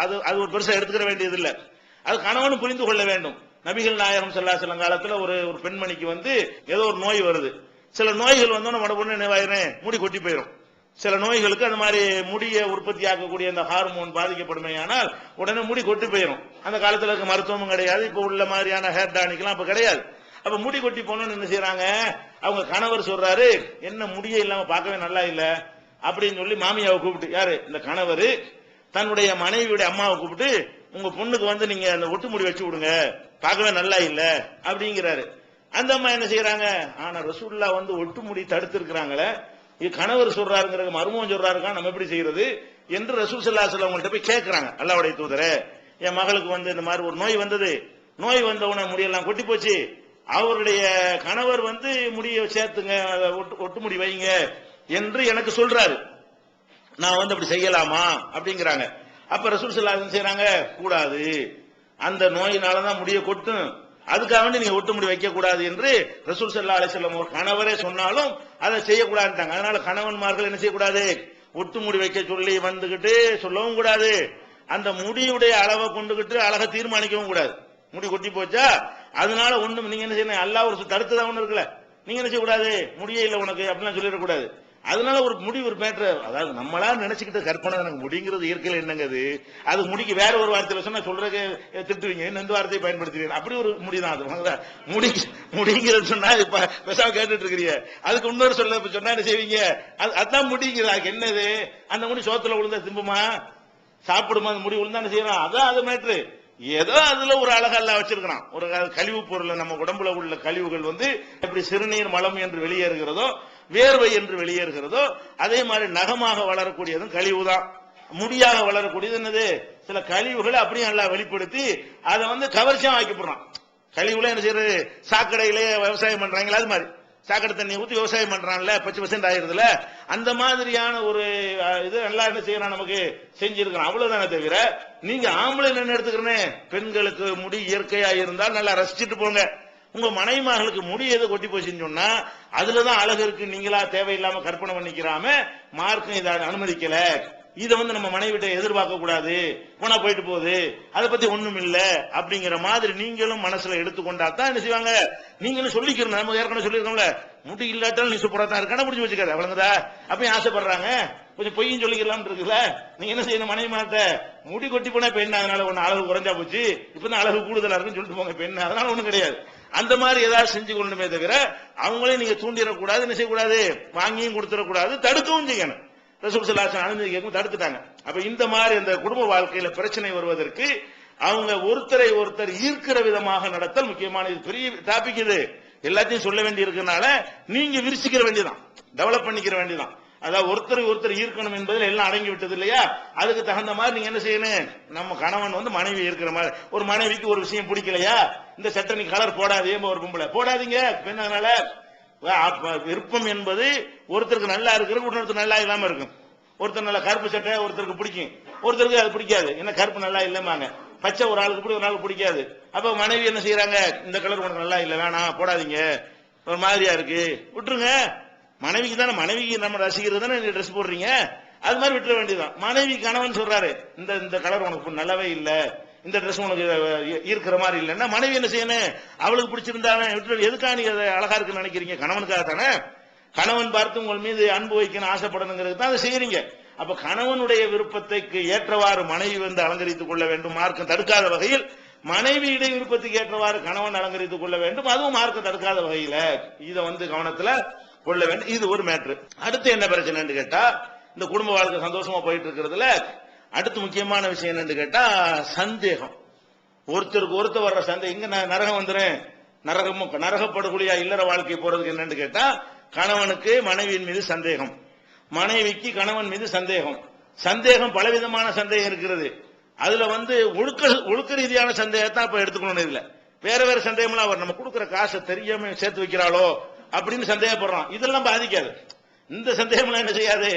அது ஒரு பெருசா எடுத்துக்கிற வேண்டியது இல்லை. அது கணவனும் புரிந்து கொள்ள வேண்டும். நபிகள் நாயகம் ஸல்லல்லாஹு அலைஹி வஸல்லம் காலத்துல ஒரு பெண்மணிக்கு வந்து ஏதோ ஒரு நோய் வருது. சில நோய்கள் வந்தோன்னு உடனே என்னவாயிரும், முடி கொட்டி போயிடும். சில நோய்களுக்கு அந்த மாதிரி முடிய உற்பத்தி ஆக்கக்கூடிய அந்த ஹார்மோன் பாதிக்கப்படுமே, ஆனால் உடனே முடி கொட்டி போயிடும். அந்த காலத்துல இருக்க மருத்துவமும் கிடையாது, இப்ப உள்ள மாதிரியான ஹேர் டானிக்லாம் அப்ப கிடையாது. அப்ப முடி கொட்டி போனோம்னு என்ன செய்யறாங்க, அவங்க கணவர் சொல்றாரு, என்ன முடியே இல்லாம பார்க்கவே நல்லா இல்ல அப்படின்னு சொல்லி மாமியாவை கூப்பிட்டு, யாரு இந்த கணவர் தன்னுடைய மனைவியுடைய அம்மாவை கூப்பிட்டு, உங்க பொண்ணுக்கு வந்து நீங்க அந்த ஒட்டு முடி வச்சு விடுங்க, பார்க்கவே நல்லா இல்ல அப்படிங்கிறாரு. அந்த அம்மா என்ன செய்யறாங்க, ஆனா ரசூலுல்லாஹ் வந்து ஒட்டு முடி தடுத்து இருக்கிறாங்களே, இது கணவர் சொல்றாருங்கிறது மருமகன் சொல்றாருக்கா, நம்ம எப்படி செய்யறது என்று ரசூல் ஸல்லல்லாஹு அலைஹி வஸல்லம் அவங்கள்ட்ட போய் கேட்கிறாங்க. அல்லாஹ்வுடைய தூதரே, என் மகளுக்கு வந்து இந்த மாதிரி ஒரு நோய் வந்தது, நோய் வந்தவன முடியெல்லாம் கொட்டி போச்சு, அவருடைய கணவர் வந்து முடிய சேர்த்துங்க, ஒட்டு முடி வைங்க என்று எனக்கு சொல்றாரு, நான் வந்து அப்படி செய்யலாமா அப்படிங்கிறாங்க. அப்ப ரசூல் ஸல்லல்லாஹு அலைஹி வஸல்லம் செய்யறாங்க, கூடாது, அந்த நோயினாலதான் முடிய கொட்டும், அதுக்காக வேண்டி நீங்க ஒட்டு முடி வைக்க கூடாது என்று ரசூல் ஸல்லல்லாஹு அலைஹி வஸல்லம் ஒரு கணவரே சொன்னாலும் அதை செய்யக்கூடாதுட்டாங்க. அதனால கணவன்மார்கள் என்ன செய்யக்கூடாது, ஒட்டு முடி வைக்க சொல்லி வந்துகிட்டு சொல்லவும் கூடாது, அந்த முடியுடைய அளவை கொண்டுகிட்டு அழகா தீர்மானிக்கவும் கூடாது. முடி கொட்டி போச்சா அதனால ஒண்ணும் நீங்க என்ன செய்யணும், அல்லாஹ் ஒரு தடுத்துதான் ஒண்ணு இருக்குல்ல, நீங்க என்ன செய்யக்கூடாது, முடியே இல்லை உனக்கு அப்படிலாம் சொல்லிடக்கூடாது. அதனால ஒரு முடி ஒரு மேட்ரு, அதாவது நம்மளா நினைச்சுக்கிட்ட கற்பனை எனக்கு முடிங்கிறது இயற்கையில் என்னங்கிறது, அது முடிக்கு வேற ஒரு வார்த்தையில சொன்னா சொல்றதுக்கு திட்டுவீங்க, எந்த வார்த்தையை பயன்படுத்துவீங்க, அப்படி ஒரு முடிதான் அது. முடி முடிங்கிறது சொன்னா இப்ப பெசாம கேட்டுட்டு இருக்கிறீங்க, அதுக்கு இன்னொரு சொல்ல சொன்னா என்ன செய்வீங்க, அதான் முடிங்கிறது. அதுக்கு என்னது, அந்த முடி சோத்துல விழுந்தா திம்புமா, சாப்பிடுமா, அந்த முடி விழுந்தா என்ன செய்யறான், அதான் அது மேட்ரு. ஏதோ அதுல ஒரு அழகல்லா வச்சிருக்கிறான். ஒரு கழிவு பொருள், நம்ம உடம்புல உள்ள கழிவுகள் எப்படி சிறுநீர் மலம் என்று வெளியேறுகிறதோ, வேர்வை என்று வெளியேறுகிறதோ, அதே மாதிரி நகமாக வளரக்கூடியதும் கழிவுதான். முடியாக வளரக்கூடியது என்னது, சில கழிவுகளை அப்படியே நல்லா வெளிப்படுத்தி அதை கவர்ச்சியா ஆக்கிப்படுறான். கழிவுல என்ன செய்யறது, சாக்கடையிலே விவசாயம் பண்றாங்களா, அது மாதிரி சாக்கடை தண்ணி ஊத்தி விவசாயம் பண்றான்ல, பச்சை பர்சன்ட் ஆயிருதுல, அந்த மாதிரியான ஒரு இது நல்லா என்ன செய்யறான், நமக்கு செஞ்சிருக்கிறான். அவ்வளவுதானே தவிர, நீங்க ஆம்பளை என்ன எடுத்துக்கிறேன்னு, பெண்களுக்கு முடி இயற்கையா இருந்தால் நல்லா ரசிச்சுட்டு போங்க. உங்க மனைவிமார்களுக்கு முடி எது கொட்டி போச்சுன்னு சொன்னா அதுலதான் அழகு இருக்கு, நீங்களா தேவையில்லாம கற்பனை பண்ணிக்கிறாம மார்க்கம் இதை அனுமதிக்கல. இதை நம்ம மனைவிட்ட எதிர்பார்க்க கூடாது, போனா போயிட்டு போகுது, அதை பத்தி ஒண்ணும் இல்ல அப்படிங்கிற மாதிரி நீங்களும் மனசுல எடுத்துக்கொண்டா தான் என்ன செய்வாங்க, நீங்களும் சொல்லிக்கிறோம். நம்ம ஏற்கனவே சொல்லிருக்கோம்ல, முடி இல்லாட்டாலும் நீ சூப்பரா தான் இருக்கான முடிஞ்சு வச்சுக்காது, அவ்வளவுதா. அப்பயும் ஆசைப்படுறாங்க, கொஞ்சம் பொய்யும் சொல்லிக்கலாம் இருக்குல்ல. நீங்க என்ன செய்யணும், மனைவி மாட்ட முடி கொட்டி போனா பெண், அதனால ஒண்ணு அழகு குறைஞ்சா போச்சு, இப்பதான் அழகு கூடுதலா இருக்குன்னு சொல்லிட்டு போங்க பெண், அதனால ஒண்ணும் கிடையாது. அந்த மாதிரி ஏதாவது செஞ்சு கொள்ளணுமே தவிர அவங்களையும் நீங்க தூண்டிடக்கூடாது, என்ன செய்யக்கூடாது, வாங்கியும் கொடுத்துடக்கூடாது, தடுக்கவும் செய்யணும். ரசூல் ஸல்லல்லாஹு அலைஹி வஸல்லம் அனுமதி கேட்கும், தடுத்துட்டாங்க. அப்ப இந்த மாதிரி அந்த குடும்ப வாழ்க்கையில பிரச்சனை வருவதற்கு அவங்க ஒருத்தரை ஒருத்தர் ஈர்க்கிற விதமாக நடத்தல் முக்கியமான, இது பெரிய டாபிக், இது எல்லாத்தையும் சொல்ல வேண்டி இருக்கனால நீங்க விரிச்சிக்கிற வேண்டியதான், டெவலப் பண்ணிக்கிற வேண்டியதான். அதாவது ஒருத்தர் ஈர்க்கணும் என்பதில் எல்லாம் அடங்கி விட்டது இல்லையா, அதுக்கு தகுந்த மாதிரி நீங்க என்ன செய்யணும், நம்ம கணவன் மனைவி இருக்கிற மாதிரி, ஒரு மனைவிக்கு ஒரு விஷயம் பிடிக்கலையா, இந்த சட்டை நீ கலர் போடாதே, ஒரு பொம்பளை போடாதீங்க, அதனால விருப்பம் என்பது ஒருத்தருக்கு நல்லா இருக்கிறது, ஒருத்தருக்கு நல்லா இல்லாம இருக்கும். ஒருத்தர் நல்ல கருப்பு சட்டை ஒருத்தருக்கு பிடிக்கும், ஒருத்தருக்கு அது பிடிக்காது, என்ன கருப்பு நல்லா இல்லமாங்க, பச்சை ஒரு ஆளுக்கு பிடிக்கும், ஒரு ஆளுக்கு பிடிக்காது. அப்ப மனைவி என்ன செய்யறாங்க, இந்த கலர் உனக்கு நல்லா இல்ல, வேணாம் போடாதீங்க, ஒரு மாதிரியா இருக்கு, விட்டுருங்க. மனைவிக்கு தானே, மனைவிக்கு நம்ம ரசிக்கிறது தானே நீங்க ட்ரெஸ் போடுறீங்க, அது மாதிரி விட்டுற வேண்டியதான். மனைவி கணவன் சொல்றாரு, இந்த கலர் உனக்கு நல்லாவே இல்ல, இந்த ட்ரெஸ் உனக்கு ஈர்க்கிற மாதிரி இல்லைன்னா மனைவி என்ன செய்யணும், அவளுக்கு பிடிச்சிருந்தாவே விட்டு, எதுக்காக நீங்க அழகா இருக்குன்னு நினைக்கிறீங்க, கணவனுக்காக தானே. கணவன் பார்த்து உங்கள் மீது அன்பு வைக்கணும், ஆசைப்படணுங்கிறது தான் அதை செய்யறீங்க. அப்ப கணவனுடைய விருப்பத்துக்கு ஏற்றவாறு மனைவி அலங்கரித்துக் கொள்ள வேண்டும், மார்க்கம் தடுக்காத வகையில். மனைவியுடைய விருப்பத்துக்கு ஏற்றவாறு கணவன் அலங்கரித்துக் கொள்ள வேண்டும், அதுவும் மார்க்கம் தடுக்காத வகையில. இதை கவனத்துல கொள்ள வேண்டும். இது ஒரு மேட்ரு. அடுத்து என்ன பிரச்சனை கேட்டா, இந்த குடும்ப வாழ்க்கை சந்தோஷமா போயிட்டு இருக்கிறதுல அடுத்து முக்கியமான விஷயம் என்னன்னு கேட்டா, சந்தேகம். ஒருத்தருக்கு ஒருத்தர் வர்ற சந்தேகம், இங்க நரகம் வந்துடும், நரகப்படக்கூடிய இல்லற வாழ்க்கை போறதுக்கு என்னன்னு கேட்டா, கணவனுக்கு மனைவியின் மீது சந்தேகம், மனைவிக்கு கணவன் மீது சந்தேகம். சந்தேகம் பலவிதமான சந்தேகம் இருக்கிறது. அதுல ஒழுக்க ரீதியான சந்தேகத்தை இப்ப எடுத்துக்கணும். இதுல வேற வேற சந்தேகம்லாம் அவர் நம்ம கொடுக்கிற காசை தெரியாம சேர்த்து வைக்கிறாளோ அப்படின்னு சந்தேகப்படுறான், இதெல்லாம் பாதிக்காது. இந்த சந்தேகம்லாம் என்ன செய்யாது,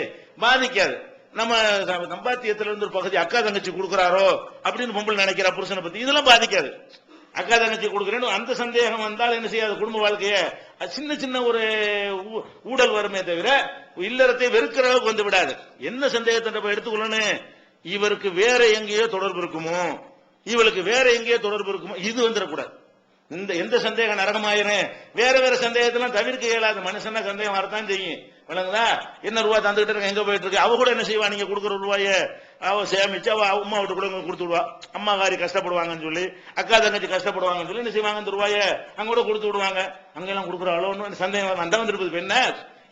பாதிக்காது. நம்ம சம்பாத்தியத்திலிருந்து ஒரு பகுதி அக்கா தங்கச்சி கொடுக்கிறாரோ அப்படின்னு பொம்பளை நினைக்கிறா புருஷனை பத்தி, இதெல்லாம் பாதிக்காது. அக்கா தங்கச்சி கொடுக்குறேன்னு அந்த சந்தேகம் வந்தால் என்ன செய்யாது, குடும்ப வாழ்க்கைய சின்ன சின்ன ஒரு ஊழல் வருமே தவிர இல்லறத்தை வெறுக்கிற அளவுக்கு வந்து விடாது. என்ன சந்தேகத்தை எடுத்துக்கொள்ளணும், இவருக்கு வேற எங்கேயோ தொடர்பு இருக்குமோ, இவளுக்கு வேற எங்கேயோ தொடர்பு இருக்குமோ, இது வந்துடக்கூடாது. எந்த சந்தேகம் நரகமாயிரும். வேற வேற சந்தேகத்தெல்லாம் தவிர்க்க இயலாத மனுஷனா சந்தேகம் வரத்தான் செய்யும். விளங்குதா, என்ன ரூபா தந்துகிட்டு இருக்க, எங்க போயிட்டு இருக்கு, அவ கூட என்ன செய்வா, நீங்க கொடுக்குற ரூபாய அவ சேமிச்சு அவ அம்மா விட்டு கூட கொடுத்து விடுவா. அம்மா காரி கஷ்டப்படுவாங்கன்னு சொல்லி, அக்கா தங்கச்சி கஷ்டப்படுவாங்கன்னு சொல்லி என்ன செய்வாங்க, இந்த ரூபாய அங்க கூட கொடுத்து விடுவாங்க. அங்கெல்லாம் கொடுக்குறாளோன்னு சந்தேகம் வந்தா வந்துருப்பது என்ன,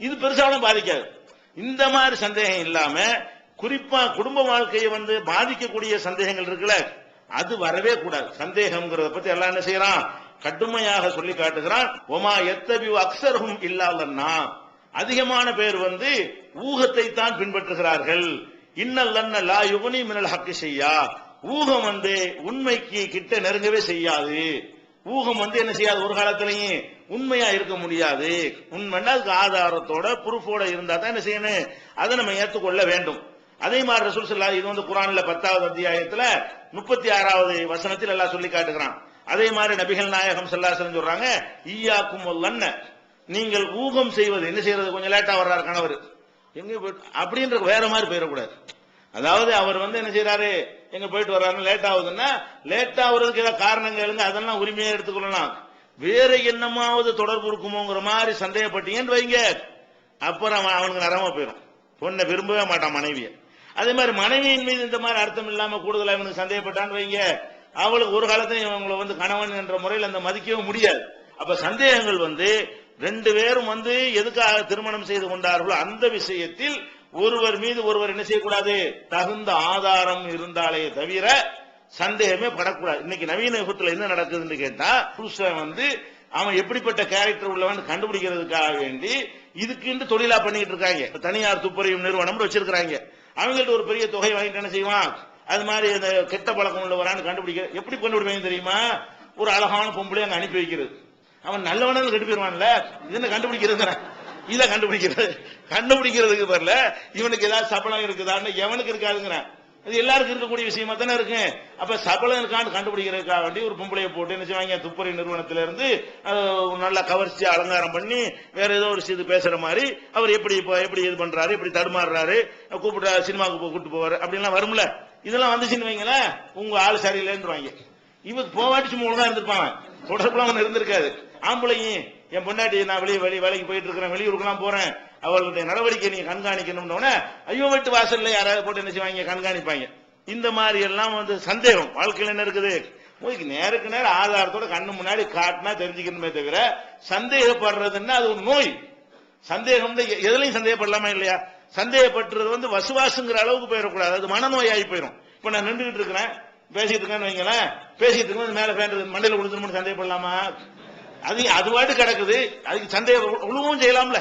இது பெருசாலும் பாதிக்காது. இந்த மாதிரி சந்தேகம் இல்லாம குறிப்பா குடும்ப வாழ்க்கையை பாதிக்கக்கூடிய சந்தேகங்கள் இருக்குல்ல, அது வரவே கூடாது. சந்தேகம்ங்கிறத பத்தி எல்லாம் என்ன செய்யறான், கடுமையாக சொல்லி காட்டுகிறான். ஒமா எத்தபி அக்ஸர்ஹும் இல்லாதன்னா, அதிகமான பேர் ஊகத்தை தான் பின்பற்றுகிறார்கள். இன்னல்லன்ன லா யுக்னி மினல் ஹக்கி செய்யா, ஊகம் உண்மைக்கு கிட்ட நெருங்கவே செய்யாது. ஊகம் என்ன செய்யாது, ஒரு காலத்திலையும் உண்மையா இருக்க முடியாது. உண்மைன்னா அதுக்கு ஆதாரத்தோட ப்ரூஃபோட இருந்தா தான் என்ன செய்யணும், அதை நம்ம ஏற்றுக்கொள்ள வேண்டும். அதே மாதிரி ரசூல் ஸல்லல்லாஹு இது குர்ஆன்ல 10வது அத்தியாயத்துல 36வது வசனத்தில் எல்லாம் சொல்லி காட்டுகிறான். அதே மாதிரி நபிகள் நாயகம் ஸல்லல்லாஹு அலைஹி வஸல்லம் சொல்றாங்க, ஈயாக்கும் வல்லன்ன, நீங்கள் ஊகம் செய்வது, என்ன செய்யறது, கொஞ்சம் லேட்டா வர்றாரு கணவர் எங்க அப்படின்ற வேற மாதிரி போயிடக்கூடாது. அதாவது அவர் என்ன செய்யறாரு, எங்க போயிட்டு வர்றாரு, லேட் ஆகுதுன்னா லேட் ஆகுறதுக்கு ஏதாவது காரணங்கள் எழுங்க, அதெல்லாம் உரிமையா எடுத்துக்கொள்ளலாம். வேற என்னமாவது தொடர்பு இருக்குமோங்கிற மாதிரி சந்தேகப்பட்டீங்கன்னு வைங்க, அப்புறம் அவனுக்கு நரமா போயிடும். பொண்ணை விரும்பவே மாட்டான் மனைவியை. அதே மாதிரி மனைவியின் மீது இந்த மாதிரி அர்த்தம் இல்லாம கூடுதலா இவனுக்கு சந்தேகப்பட்டான்னு வைங்க, அவளுக்கு ஒரு காலத்தையும் இவங்களை கணவன் என்ற முறையில் அந்த மதிக்கவே முடியாது. அப்ப சந்தேகங்கள் ரெண்டு பேரும் எதுக்காக திருமணம் செய்து கொண்டார்களோ அந்த விஷயத்தில் ஒருவர் மீது ஒருவர் என்ன செய்யக்கூடாது, தகுந்த ஆதாரம் இருந்தாலே தவிர சந்தேகமே படக்கூடாது. இன்னைக்கு நவீன யுகத்துல என்ன நடக்குதுன்னு கேட்டா, புருஷன் அவன் எப்படிப்பட்ட கேரக்டர் உள்ளவன் கண்டுபிடிக்கிறதுக்காக வேண்டி இதுக்கு தொழிலா பண்ணிட்டு இருக்காங்க. தனியார் துப்பறியும் நிறுவனம் வச்சிருக்காங்க. அவங்கள்ட்ட ஒரு பெரிய தொகை வாங்கிட்டு என்ன செய்வான், அது மாதிரி அந்த கெட்ட பழக்கம் உள்ளவரான்னு கண்டுபிடிக்க எப்படி கண்டுபிடிப்பாங்க தெரியுமா? ஒரு அழகான பொம்பளை அங்க அனுப்பி வைக்கிறது. அவன் நல்லவனாலும் கெட்டு போயிருவான்ல, இது என்ன கண்டுபிடிக்கிறது, இதை கண்டுபிடிக்கிறதுக்கு வரல. இவனுக்கு ஏதாவது சபலம் இருக்குதான்னு எவனுக்கு இருக்காதுங்கிறான். அது எல்லாருக்கும் இருக்கக்கூடிய விஷயமா தானே இருக்கு. அப்ப சபலம் இருக்கான்னு கண்டுபிடிக்கிறதுக்காக வேண்டி ஒரு பொம்பளையை போட்டு என்ன செய்வாங்க, துப்பறி நிறுவனத்தில இருந்து நல்லா கவர்ச்சி அலங்காரம் பண்ணி வேற ஏதோ ஒரு இது பேசுற மாதிரி அவர் எப்படி இது பண்றாரு, எப்படி தடுமாறுறாரு, கூப்பிட்டு சினிமாவுக்கு கூப்பிட்டு போவாரு அப்படின்லாம் வரும்ல. இதெல்லாம் வந்துச்சுன்னு வைங்களேன், உங்க ஆள் சரியில்லைன்னு வாங்க. இவன் போவாட்டி சும்மா ஒழுங்கா இருந்திருப்பான், தொடர்புல அவன் இருந்திருக்காது. ஆம்பளையும் என் பொண்டாட்டி நான் வேலைக்கு போயிட்டு இருக்கிறேன், வெளியூருக்குலாம் போறேன், அவர்களுடைய நடவடிக்கை நீங்க கண்காணிக்கணும்னு ஐயோ வீட்டு வாசல்ல யாராவது போட்டு என்ன செய்வாங்க, கண்காணிப்பாங்க. இந்த மாதிரி எல்லாம் சந்தேகம் வாழ்க்கையில் என்ன இருக்குது, நேருக்கு நேரம் ஆதாரத்தோட கண்ணு முன்னாடி காட்டினா தெரிஞ்சுக்கணுமே தவிர சந்தேகப்படுறதுன்னா அது ஒரு நோய். சந்தேகம் எதுலையும் சந்தேகப்படலாமா இல்லையா? சந்தேகப்பட்டுறது வசுவாசுங்கிற அளவுக்கு போயிடக்கூடாது, அது மனநோய் ஆகி போயிடும். இப்ப நான் நின்றுட்டு இருக்கிறேன், பேசிட்டு இருக்கேன்னு வைங்களேன், பேசிட்டு இருக்கும் மேல பேண்டது மண்டையில விழுந்துருமோன்னு சந்தேகப்படலாமா? அது வாட்டு கிடக்குது, அதுக்கு சந்தேகம் உழுவும் செய்யலாம்ல.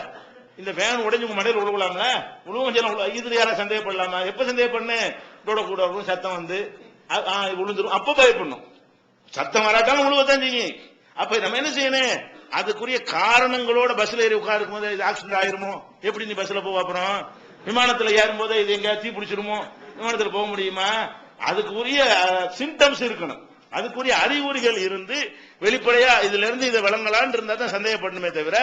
இந்த வேன் உடைஞ்சு மண்டையில் உழுவலாம்ல, உழுவும் செய்யலாம். இதுல யாரா சந்தேகப்படலாமா? எப்ப சந்தேகப்படணும், கூட சத்தம் விழுந்துரும், அப்ப பயப்படணும். சத்தம் வராட்டாலும் உழுவத்தான் செய்யும். அப்ப நம்ம என்ன செய்யணும், அதுக்குரிய காரணங்களோட பஸ்ல ஏறி உட்காருக்கும் போது ஆக்சிடென்ட் ஆயிருமோ, எப்படி நீ பஸ்ல போவ, அப்புறம் விமானத்துல ஏறும் போது இது எங்க தீ பிடிச்சிருமோ, விமானத்துல போக முடியுமா? அதுக்குரிய சிம்டம்ஸ் இருக்கணும், அதுக்குரிய அறிகுறிகள் இருந்து வெளிப்படையா இதுல இருந்து இதை விளங்கலான் இருந்தா தான் சந்தேகப்படணுமே தவிர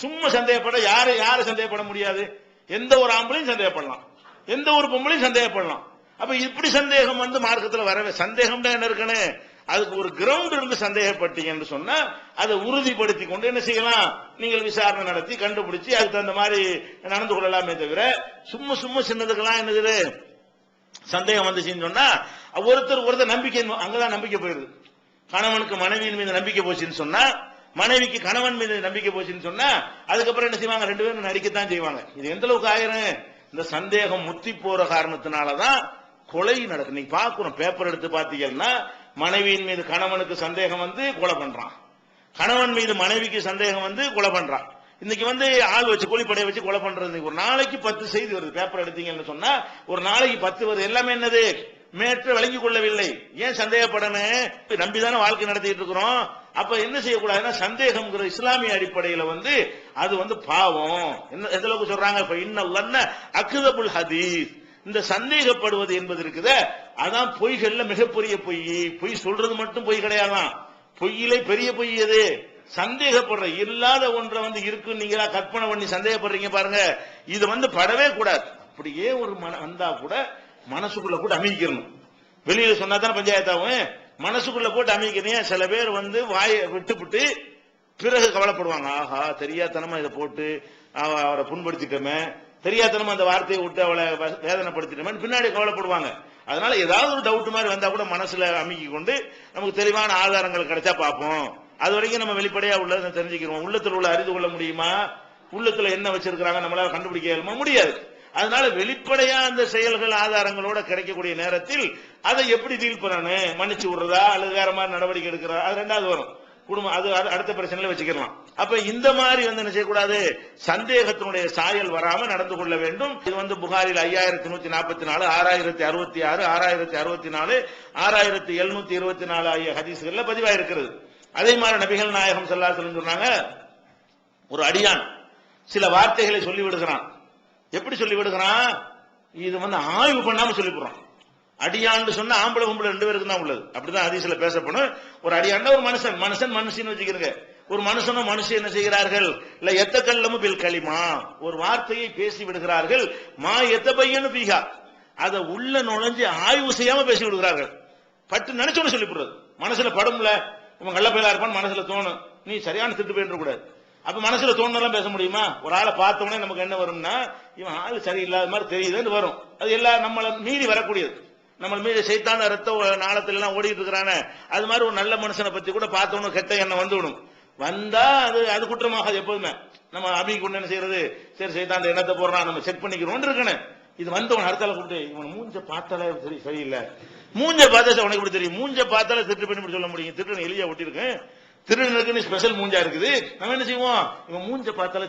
சும்மா சந்தேகப்பட யாரை சந்தேகப்பட முடியாது. எந்த ஒரு ஆம்பளையும் சந்தேகப்படலாம், எந்த ஒரு பொம்பளையும் சந்தேகப்படலாம். அப்ப இப்படி சந்தேகம் மார்க்கத்தில் வரவே, சந்தேகம் என்ன இருக்கணும், அதுக்கு ஒரு கிரவுண்ட் இருந்து சந்தேகப்பட்டீங்கன்னு சொன்னா அதை உறுதிப்படுத்தி கொண்டு என்ன செய்யலாம், நீங்கள் விசாரணை நடத்தி கண்டுபிடிச்சு அதுக்கு தகுந்த மாதிரி நடந்து கொள்ளலாமே தவிர சும்மா சின்னதுக்கெல்லாம் என்னது சந்தேகம் வந்துச்சுன்னு சொன்னா ஒருத்தர் நம்பிக்கை, அங்கதான் நம்பிக்கை போயிருது. கணவனுக்கு மனைவியின் மீது நம்பிக்கை போச்சுன்னு சொன்னா, மனைவிக்கு கணவன் மீது நம்பிக்கை போச்சுன்னு சொன்னா அதுக்கப்புறம் என்ன செய்வாங்க, ரெண்டு பேரும் நடிக்கத்தான் செய்வாங்க. இது எந்த அளவுக்கு ஆயிரும், இந்த சந்தேகம் முத்தி போற காரணத்தினாலதான் கொலை நடக்கும். நீங்க பாக்குறோம், பேப்பர் எடுத்து பாத்தீங்கன்னா மனைவியின் மீது கணவனுக்கு சந்தேகம் கொலை பண்றான், கணவன் மீது மனைவிக்கு சந்தேகம் கொலை பண்றான். இன்னைக்கு ஆள் வச்சு கூலிப்படையை வச்சு கொலை பண்றது ஒரு நாளைக்கு 10 செய்தி வருது. பேப்பர் எடுத்தீங்கன்னு சொன்னா ஒரு நாளைக்கு 10 வருது. எல்லாமே என்னது, மேற்று விளங்கிக் கொள்ளவில்லை. ஏன் சந்தேகப்படணும், நம்பிதானே வாழ்க்கை நடத்திட்டு இருக்கிறோம். அப்ப என்ன செய்யக்கூடாதுன்னா சந்தேகம் இஸ்லாமிய அடிப்படையில் அது பாவம். எந்த அளவுக்கு சொல்றாங்க, இன்னல்லன்ன அக்தபுல் ஹதீஸ், இந்த சந்தேகப்படுவது என்பது இருக்குது அதான் பொய்கள்ல மிகப்பெரிய பொய் சொல்றது மட்டும் பொய் கிடையாதான், பொய்யிலே பெரிய பொய் எது, சந்தேகப்படுற இல்லாத ஒன்றை இருக்கு நீங்களா கற்பனை பண்ணி சந்தேகப்படுறீங்க பாருங்க, இது படவே கூடாது. அப்படியே ஒரு வந்தா கூட மனசுக்குள்ள போட்டு அமைக்கணும். வெளியில சொன்னா தானே பஞ்சாயத்தாவும், மனசுக்குள்ள போட்டு அமைக்கிறீங்க. சில பேர் வாயை விட்டுவிட்டு பிறகு கவலைப்படுவாங்க, ஆஹா தெரியாதனமா இதை போட்டு அவரை புண்படுத்திட்டோமே, தெரியாதனமா அந்த வார்த்தையை விட்டு அவளை வேதனைப்படுத்திட்டோமே பின்னாடி கவலைப்படுவாங்க. அதனால ஏதாவது ஒரு டவுட் மாதிரி வந்தா கூட மனசுல அமைக்கி கொண்டு நமக்கு தெளிவான ஆதாரங்கள் கிடைச்சா பார்ப்போம். அது வரைக்கும் நம்ம வெளிப்படையா உள்ளதை தெரிஞ்சுக்கிறோம். உள்ளத்தில் உள்ள அறிந்து கொள்ள முடியுமா, உள்ளத்துல என்ன வச்சிருக்கிறாங்க நம்மளால கண்டுபிடிக்க முடியாது. அதனால வெளிப்படையா அந்த செயல்கள் ஆதாரங்களோட கிடைக்கக்கூடிய நேரத்தில் அதை எப்படி டீல் பண்ணணும், மன்னிச்சு விடுறதா அல்லது வேற மாதிரி நடவடிக்கை எடுக்கிறதா, அது ரெண்டாவது வரும். குடும்பம் அது அடுத்த பிரச்சனையில வச்சுக்கலாம். அப்ப இந்த மாதிரி என்ன செய்யக்கூடாது, சந்தேகத்தினுடைய சாயல் வராம நடந்து கொள்ள வேண்டும். இது புகாரில் 5144, 6066, 6064, 6724 ஆகிய ஹதீஸ்கள்ல பதிவாயிருக்கிறது. அதே மாதிரி நபிகள் நாயகம் ஸல்லல்லாஹு அலைஹி வஸல்லம் சொன்னாங்க, ஒரு அடியான் சில வார்த்தைகளை சொல்லி விடுகிறான். எப்படி சொல்லி விடுகிறான், இது ஆய்வு பண்ணாம சொல்லிவிடுறான். அடியான்னு சொன்னா ஆம்பளை பொம்பளை 2 பேருக்கு தான் உள்ளது, அப்படிதான் ஹதீஸ்ல பேசப்படும். ஒரு அடியான் ஒரு மனுஷன் வச்சுக்கிறங்க, ஒரு மனுஷனும் மனுஷன் என்ன செய்கிறார்கள், இல்ல எத்தக்கல்லமு பில் கலிமா, ஒரு வார்த்தையை பேசி விடுகிறார்கள், மா எத்த பையனு பீகா, அதை உள்ள நுழைஞ்சு ஆய்வு செய்யாம பேசி விடுகிறார்கள். பட்டு நினைச்சோன்னு சொல்லி விடுறது, மனசுல படும்ல இவன் நல்ல பயிலா இருப்பான்னு மனசுல தோணும், நீ சரியான திட்டு போயிட்டு கூடாது, அப்ப மனசுல தோணுனெல்லாம் பேச முடியுமா? ஒரு ஆளை பார்த்தோன்னே நமக்கு என்ன வரும்னா, இவன் ஆளு சரியில்லாத மாதிரி தெரியுதுன்னு வரும். அது எல்லாம் நம்மளை மீறி வரக்கூடியது. நம்ம மீறி சைத்தான ரத்த நாளத்துல எல்லாம் ஓடிட்டு இருக்கிறானே, அது மாதிரி ஒரு நல்ல மனுஷனை பத்தி கூட பார்த்தோன்னு கெட்ட எண்ணம் வந்துவிடும். வந்தா அது குற்றமாகாது எப்போதுமே. நம்ம அபிக்கு ஒண்ணு என்ன செய்யறது, சரி சைத்தான் எண்ணத்தை போடுறான், நம்ம செக் பண்ணிக்கிறோம் இருக்கணும். இது வந்தவன் அடுத்தால கூப்பிட்டு, இவன் மூஞ்ச பார்த்தாலே சரியில்லை, மூஞ்ச பார்த்தா உனக்கு இப்படி தெரியும், மூஞ்ச பார்த்தாலே திருட்டு பண்ணி சொல்ல முடியும், திருட்டு எலியா ஒட்டிருக்கேன், திருடனுக்கு ஸ்பெஷல் மூஞ்சா இருக்குது, நம்ம என்ன செய்வோம், இவன் மூஞ்ச பார்த்தாலே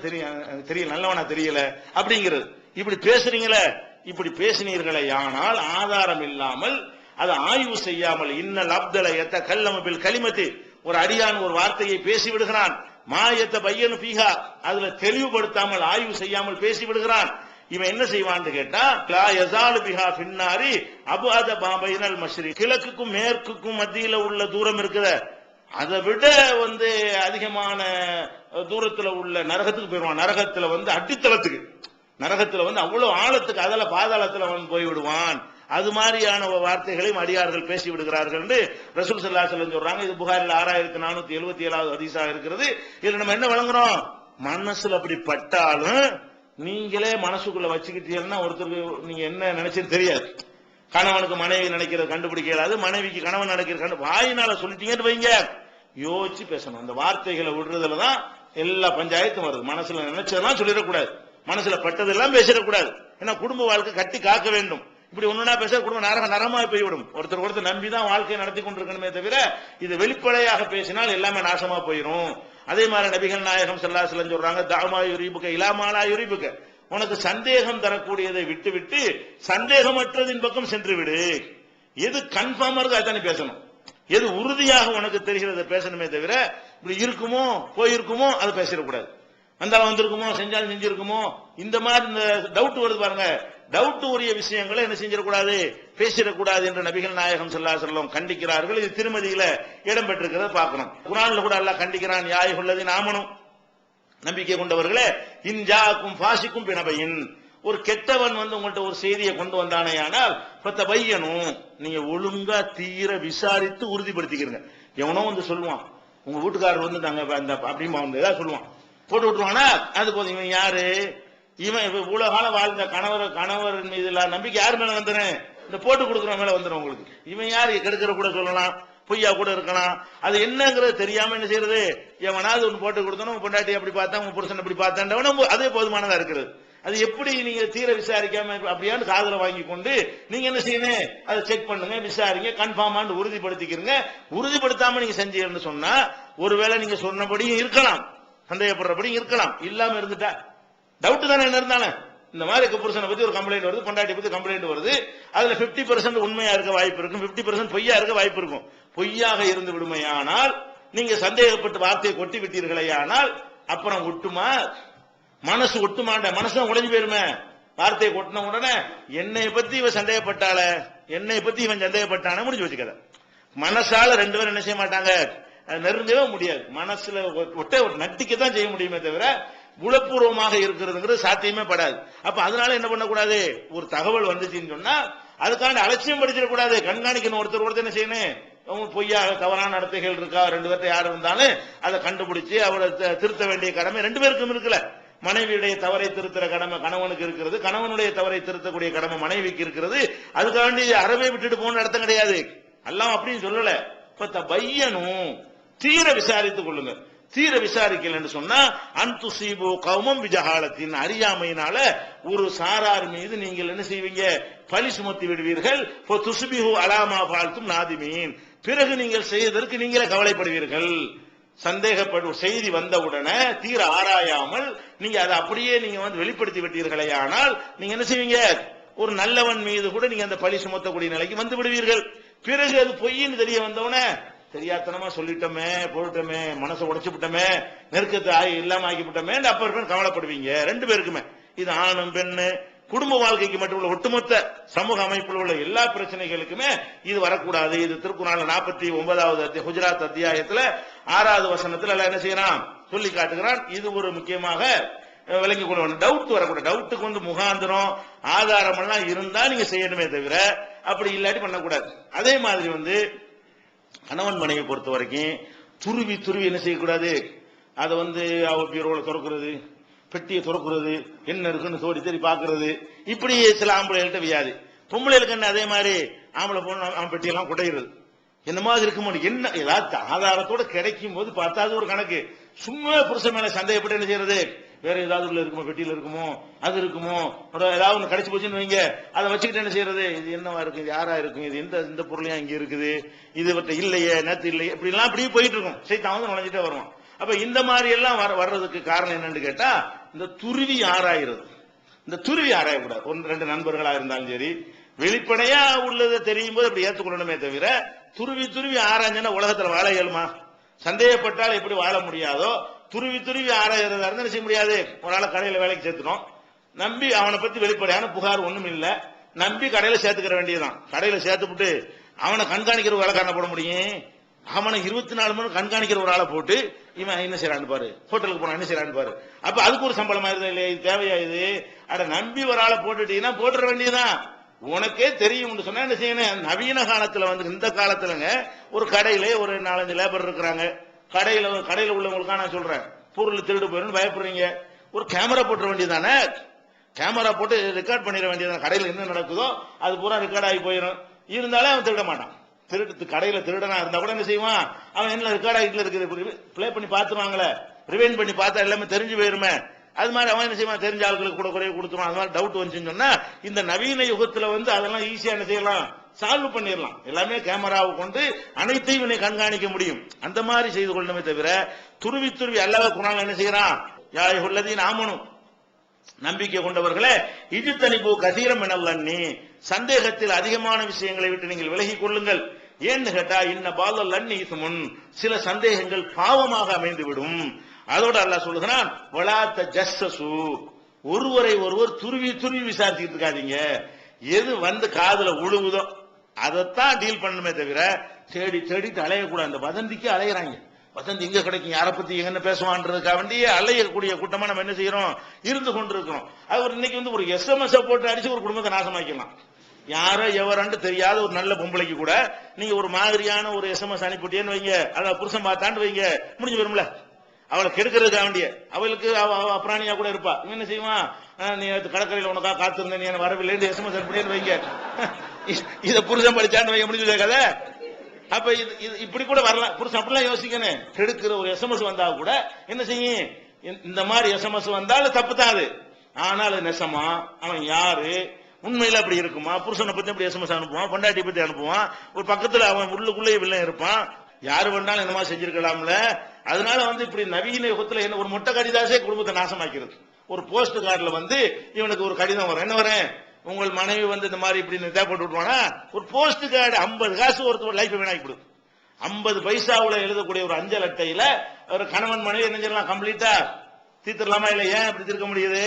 தெரியல நல்லவனா தெரியல அப்படிங்கிறது. இப்படி பேசுறீங்களே, இப்படி பேசினீர்களே ஆனால் ஆதாரம் இல்லாமல் அதை ஆய்வு செய்யாமல், இன்னல் அப்தல எத்த கல்லமபில் களிமத்தி, ஒரு அடியான் ஒரு வார்த்தையை பேசி விடுகிறான், மாயத்த பையனு பீகா, அதுல தெளிவுபடுத்தாமல் ஆய்வு செய்யாமல் பேசி விடுகிறான். இவன் என்ன செய்வான்னு கேட்டா, லா யஸாலு பிஹா ஃபின்னாரி அபஅத பைனல் மஷ்ரி, கிழக்குக்கும் மேற்குக்கும் மத்தியில உள்ள தூரம் இருக்குத, அதை விட அதிகமான தூரத்துல உள்ள நரகத்துக்கு போயிடுவான். நரகத்துல அடித்தளத்துக்கு, நரகத்துல அவ்வளவு ஆழத்துக்கு, அதில் பாதாளத்துல அவன் போய்விடுவான். அது மாதிரியான வார்த்தைகளையும் அடியார்கள் பேசி விடுகிறார்கள் என்று ரசூல் ஸல்லல்லாஹு அலைஹி வஸல்லம் சொல்றாங்க. இது புகாரில் 6477வது ஹதீஸா இருக்கிறது. இதுல நம்ம என்ன வழங்குறோம், மனசுல அப்படி பட்டாலும் நீங்களே மனசுக்குள்ள வச்சுக்கிட்டீங்கன்னா ஒருத்தருக்கு நீங்க என்ன நினைச்சுன்னு தெரியாது. கணவனுக்கு மனைவி நினைக்கிறது கண்டுபிடிக்க இயலாது, மனைவிக்கு கணவன் நினைக்கிறது வாயினால சொல்லிட்டீங்கன்னு வைங்க, யோசிச்சு பேசணும். அந்த வார்த்தைகளை விடுறதுலதான் எல்லா பஞ்சாயத்தும் வருது. மனசுல நினைச்சதெல்லாம் சொல்லிடக்கூடாது, மனசுல பட்டதெல்லாம் பேசிடக்கூடாது. ஏன்னா குடும்ப வாழ்க்கை கட்டி காக்க வேண்டும். இப்படி ஒண்ணுனா பேச குடும்பம் நரகமா போய்விடும். ஒருத்தர் நம்பிதான் வாழ்க்கையை நடத்தி கொண்டிருக்கணுமே தவிர இது வெளிப்படையாக பேசினால் எல்லாமே நாசமா போயிடும். அதே மாதிரி நபிகள் நாயகம் ஸல்லல்லாஹு அலைஹி வஸல்லம் சொல்றாங்க, தாமா யுரிபுக இலாமாலா யுரிபுக, உனக்கு சந்தேகம் தரக்கூடியதை விட்டு விட்டு சந்தேகமற்றதின் பக்கம் சென்று விடு. எது கன்ஃபார்மா இருக்கு அதானே பேசணும், எது உறுதியாக உனக்கு தெரிகிறத பேசணுமே தவிர இப்படி இருக்குமோ போயிருக்குமோ அதை பேசிடக்கூடாது. வந்தாலும் வந்திருக்குமோ, செஞ்சாலும் செஞ்சிருக்குமோ, இந்த மாதிரி இந்த டவுட் வருது பாருங்க, டவுட் உரிய விஷயங்களை என்ன செஞ்சிடக்கூடாது, பேசிடக்கூடாது என்று நபிகள் நாயகம் ஸல்லல்லாஹு அலைஹி வஸல்லம் கண்டிக்கிறார்கள். இது திருமதியில இடம் பெற்றிருக்கிறத பார்க்கணும். குர்ஆன்ல கூட அல்லாஹ் கண்டிக்கிறான், யா அய்யுஹல்லதீன ஆமனு, நம்பிக்கை கொண்டவர்களே, இன்ஜாக்கும் ஃபாசிக்கும் பினபையின், ஒரு கெட்டவன் உங்கள்ட்ட ஒரு செய்தியை கொண்டு வந்தானே ஆனால் ஃபதபையனும், நீங்க ஒழுங்கா தீர விசாரித்து உறுதிப்படுத்திக்கிறீங்க. எவனோ சொல்லுவான், உங்க வீட்டுக்காரர் நாங்க அப்படிமா ஏதாவது சொல்லுவான், போட்டு விட்டுருவானா, அது போதும் இவன் யாரு, இவன் இவ்வளவு காலம் வாழ்ந்த கணவர் மீது நம்பிக்கை யார் மேல வந்துடும், இந்த போட்டு கொடுக்குற மேல வந்துடும் உங்களுக்கு. இவன் யாரு கெடுக்கிற கூட சொல்லலாம், பொய்யா கூட இருக்கலாம். அது என்னங்கிறது தெரியாம என்ன செய்யறது, எவனாவது ஒன்று போட்டு கொடுத்தோம், பொண்டாட்டி அப்படி பார்த்தா உங்க புருஷன் அப்படி பார்த்தாண்டவன அதே போதுமானதா இருக்கிறது. அது எப்படி நீங்க தீர விசாரிக்காம அப்படியான்னு காதல வாங்கி கொண்டு நீங்க என்ன செய்யணும், அதை செக் பண்ணுங்க, விசாரிங்க, கன்ஃபார்மான்னு உறுதிப்படுத்திக்கிறீங்க. உறுதிப்படுத்தாம நீங்க செஞ்சீங்கன்னு சொன்னா ஒருவேளை நீங்க சொன்னபடியும் இருக்கலாம், சந்தேகப்படுறபடியும் இருக்கலாம், இல்லாம இருந்துட்டா டவுட் தானே என்ன இருந்தாலும். இந்த மாதிரி புருஷனை பத்தி ஒரு கம்ப்ளைண்ட் வருது, பொண்டாட்டி பத்தி கம்ப்ளைண்ட் வருது, அதுல 50% உண்மையா இருக்க வாய்ப்பு இருக்கும், 50% பொய்யா இருக்க வாய்ப்பு இருக்கும். பொய்யாக இருந்து விடுமையானால், நீங்க சந்தேகப்பட்டு வார்த்தையை கொட்டி விட்டீர்களே ஆனால் அப்புறம் ஒட்டுமா, மனசு ஒட்டுமாண்ட, மனசு உடைஞ்சு போயிருமே. வார்த்தையை கொட்டின உடனே என்னை பத்தி இவன் சந்தேகப்பட்டால, என்னை பத்தி இவன் சந்தேகப்பட்டான முடிஞ்சு வச்சுக்கல. மனசால ரெண்டு பேரும் என்ன செய்ய மாட்டாங்க, நெருங்கவே முடியாது. மனசுல ஒட்ட நட்டிக்கத்தான் செய்ய முடியுமே தவிர உளப்பூர்வமாக இருக்கிறதுங்கிறது சாத்தியமே படாது. அப்ப அதனால என்ன பண்ணக்கூடாது, ஒரு தகவல் வந்துச்சுன்னு சொன்னா அதுக்காண்டி அலட்சியம் படிச்சிடக்கூடாது, கண்காணிக்கணும். ஒருத்தர் என்ன செய்யணும், பொய்யாக தவறான நடத்தைகள் இருக்கா, ரெண்டு பேர்ட்ட யார் இருந்தாலும் அதை கண்டுபிடிச்சு அவரை திருத்த வேண்டிய கடமை ரெண்டு பேருக்கும் இருக்குல்ல. மனைவியுடைய தவறை திருத்துற கடமை கணவனுக்கு இருக்கிறது, கணவனுடைய தவறை திருத்தக்கூடிய கடமை மனைவிக்கு இருக்கிறது. அதுக்காண்டி அறவே விட்டுட்டு போன அர்த்தம் கிடையாது. எல்லாம் அப்படின்னு சொல்லல. இப்ப பையனும் தீர விசாரித்துக் கொள்ளுங்க. தீர விசாரிக்கலன்னு சொன்னா அன்துசீபு கௌமம் விஜஹாலத்தின், அறியாமையினால ஒரு சாரார் மீது நீங்கள் என்ன செய்வீங்க, பழி சுமத்தி விடுவீர்கள். துஸ்பிஹு அலாமா ஃபால்தும் நாதிமீன், பிறகு நீங்கள் செய்வதற்கு நீங்களே கவலைப்படுவீர்கள். சந்தேகப்படும் செய்தி வந்தவுடனே தீர ஆராயாமல் நீங்க அதை அப்படியே நீங்க வெளிப்படுத்தி விட்டீர்களே ஆனால் நீங்க என்ன செய்வீங்க, ஒரு நல்லவன் மீது கூட நீங்க அந்த பழி சுமத்தக்கூடிய நிலைக்கு வந்து விடுவீர்கள். பிறகு அது பொய்ன்னு தெரிய வந்தவுடனே தெரியாதனமா சொல்லிட்டோமே, போட்டோமே, மனசை உடைச்சு விட்டோமே, நெருக்கத்தை இல்லாம ஆக்கி விட்டோமே, அப்ப கவலைப்படுவீங்க ரெண்டு பேருக்குமே. இது ஆணும் பெண்ணு குடும்ப வாழ்க்கைக்கு மட்டும் உள்ள ஒட்டுமொத்த சமூக அமைப்பில் உள்ள எல்லா பிரச்சனைகளுக்குமே இது வரக்கூடாது. இது திருக்குறான்ல 49வது குஜராத் அத்தியாயத்துல 6வது வசனத்துல எல்லாம் என்ன செய்யறான் சொல்லி காட்டுகிறான். இது ஒரு முக்கியமாக விளங்கி கொள்ள வேண்டும். டவுட் வரக்கூடாது. டவுட்டுக்கு முகாந்திரம் ஆதாரம் எல்லாம் இருந்தா நீங்க செய்யணுமே தவிர அப்படி இல்லாட்டி பண்ணக்கூடாது. அதே மாதிரி கணவன் மனைவி பொறுத்த வரைக்கும் துருவி என்ன செய்யக்கூடாது, அதை அவ பீரோல திறக்கிறது, பெட்டியை திறக்கிறது, என்ன இருக்குன்னு தோடி தேடி பாக்குறது. இப்படி சில ஆம்பளைகள்ட்ட வியாதி. பொம்பளைகளுக்கு என்ன அதே மாதிரி ஆம்பளை பொண்ணு அவன் பெட்டியெல்லாம் குடையிறது. என்ன மாதிரி இருக்க முடியும்? என்ன ஏதாவது ஆதாரத்தோட கிடைக்கும் போது பார்த்தா அது ஒரு கணக்கு. சும்மா புருஷன் மேல சந்தேகப்பட்டு என்ன செய்யறது? வேற ஏதாவது உள்ள இருக்குமோ, பெட்டியில இருக்குமோ, அது இருக்குமோ, ஏதாவது ஒண்ணு கிடைச்சு போச்சுன்னு வைங்க, அதை வச்சுக்கிட்டு என்ன செய்யறது? இது என்னவா இருக்கு, இது யாரா இருக்கும், இது இந்த பொருளையா இங்க இருக்குது, இது இல்லையே, நேத்து இல்லையே, இப்படி எல்லாம் அப்படியே போயிட்டு இருக்கும். சைத்தான் நுழைஞ்சிட்டே வருவான். அப்ப இந்த மாதிரி எல்லாம் வர்றதுக்கு காரணம் என்னன்னு கேட்டா, இந்த துருவி ஆராயிறது. இந்த துருவி ஆராயக்கூடாது. ஒன்று ரெண்டு நண்பர்களா இருந்தாலும் சரி, வெளிப்படையா உள்ளதை தெரியும் போது அப்படி ஏற்றுக்கொள்ளணுமே தவிர, துருவி ஆராய்ஞ்சா உலகத்துல வாழ இயலுமா? சந்தேகப்பட்டால் எப்படி வாழ முடியாதோ, துருவி ஆராயறதா இருந்தா செய்ய முடியாது. ஒரு ஆளை கடையில வேலைக்கு சேர்த்துனோம், நம்பி அவனை பத்தி வெளிப்படையான புகார் ஒண்ணும் இல்ல, நம்பி கடையில சேர்த்துக்கிற வேண்டியதுதான். கடையில சேர்த்துவிட்டு அவனை கண்காணிக்கிற வேலைக்காரனை போட முடியும்? அவனை 24 மணி கண்காணிக்கிற ஒரு ஆளை போட்டு இவன் என்ன செய்யறான்னு பாரு, ஹோட்டலுக்கு போனா என்ன செய்யறான்னு பாரு. அப்ப அதுக்கு ஒரு சம்பளமா இருந்தா இல்லையா? இது தேவையா? இது அட நம்பி ஒரு ஆளை போட்டுட்டீங்கன்னா போட்டுற வேண்டியதுதான். உனக்கே தெரியும் சொன்னா என்ன செய்யணும்? நவீன காலத்துல இந்த காலத்துலங்க ஒரு கடையில ஒரு 4-5 லேபர் இருக்கிறாங்க. கடையில உள்ளவங்களுக்கா நான் சொல்றேன், பொருள் திருடு போயிடும் பயப்படுறீங்க, ஒரு கேமரா போட்டுற வேண்டியதானே? கேமரா போட்டு ரெக்கார்ட் பண்ணிட வேண்டியதானே? கடையில என்ன நடக்குதோ அது பூரா ரெக்கார்ட் ஆகி போயிடும். இருந்தாலே அவன் திருட மாட்டான். கடையில திருடனா இருந்தா கூட என்ன செய்வான்? அவன் என்ன ரெக்கார்ட் ஆகிட்டு இருக்குது, பிளே பண்ணி பாத்துருவாங்களே, ரிவைண்ட் பண்ணி பார்த்தா எல்லாமே தெரிஞ்சு போயிருமே. அது மாதிரி அவன் என்ன செய்வான்? தெரிஞ்ச ஆட்களுக்கு கூட குறைய கொடுத்துருவான். அது மாதிரி டவுட் வந்துச்சுன்னு சொன்னா இந்த நவீன யுகத்துல அதெல்லாம் ஈஸியா என்ன செய்யலாம்? சால்வ் பண்ணிடலாம். எல்லாமே கேமராவை கொண்டு அனைத்தையும் கண்காணிக்க முடியும். அந்த மாதிரி செய்து கொள்ளணுமே தவிர துருவி அல்லாஹ் குர்ஆன்ல என்ன செய்யறான்? யா அய்யுஹல்லதீன ஆமனு, நம்பிக்கை கொண்டவர்களே, இஜ்தனிபு கஸீரம் மினல்-லன்னி, சந்தேகத்தில் அதிகமான விஷயங்களை விட்டு நீங்கள் விலகிக் கொள்ளுங்கள். ஏன்னு கேட்டா, இன்ன பாலல்-லன்னி இஸ்முன், சில சந்தேகங்கள் பாவமாக அமைந்துவிடும். அதோட அல்லாஹ் சொல்லுகிறான், வலா தஜஸ்ஸசு, ஒருவரை ஒருவர் துருவி விசாரிச்சுட்டு இருக்காதீங்க. எது காதுல உழுவுதோ அதைத்தான் டீல் பண்ணணுமே தவிர தேடிட்டு அலையக்கூடாது. அந்த வதந்திக்கு அலையிறாங்க. வதந்தி எங்க கிடைக்கும், யாரை பத்தி என்ன பேசுவான்றதுக்காக வேண்டிய அலையக்கூடிய கூட்டமா நம்ம என்ன செய்யறோம்? இருந்து கொண்டிருக்கிறோம். அது இன்னைக்கு ஒரு SMS போட்டு அடிச்சு ஒரு குடும்பத்தை நாசமாக்கலாம். யாரோ எவராண்டு தெரியாத ஒரு நல்ல பொம்பளைக்கு கூட நீங்க ஒரு மாதிரியான ஒரு SMS அனுப்பிட்டேன்னு வைங்க, அத புருஷன் பார்த்தாண்டு வைங்க, முடிஞ்சு வரும்ல. அவளை கெடுக்கிறதுக்காக வேண்டிய அவளுக்கு அப்ராணியா கூட இருப்பா. என்ன செய்வான்? நீ கடற்கரையில் உனக்கா காத்திருந்த, நீ வரவில்லை, SMS அனுப்பிட்டேன்னு வைங்க, இத புருஷன் படிச்சான்னு வைங்க, முடிஞ்சு கதை. அப்ப இப்படி கூட வரலாம். புருஷன் அப்படிலாம் யோசிக்கணும். கெடுக்கிற ஒரு SMS வந்தா கூட என்ன செய்யும்? இந்த மாதிரி SMS வந்தாலும் தப்பு தான் அது. ஆனால் நெசமா அவன் யாரு, உண்மையில அப்படி இருக்குமா? புருஷனை பத்தி அப்படி SMS அனுப்புவான், பொண்டாட்டி பத்தி அனுப்புவான், ஒரு பக்கத்துல அவன் உள்ளுக்குள்ளே வில்லன் இருப்பான். யாரு வேணாலும் என்னமா செஞ்சிருக்கலாம்ல. அதனால இப்படி நவீன யுகத்துல என்ன ஒரு மொட்டை கடிதாசே குடும்பத்தை நாசமாக்கிறது. ஒரு போஸ்ட் கார்டுல இவனுக்கு ஒரு கடிதம் வரும், என்ன வரும்? உங்கள் மனைவி இந்த மாதிரி இப்படி போட்டு விட்டுவானா? ஒரு போஸ்ட் கார்டு 50 காசு ஒருத்தர் லைஃப் வீணாக்கி 50 பைசாவுல எழுதக்கூடிய ஒரு அஞ்சல் அட்டையில ஒரு கணவன் மனைவி என்ன செய்யலாம்? கம்ப்ளீட்டா தீர்த்தலாமா? இல்ல ஏன் அப்படி தீர்க்க முடியுது?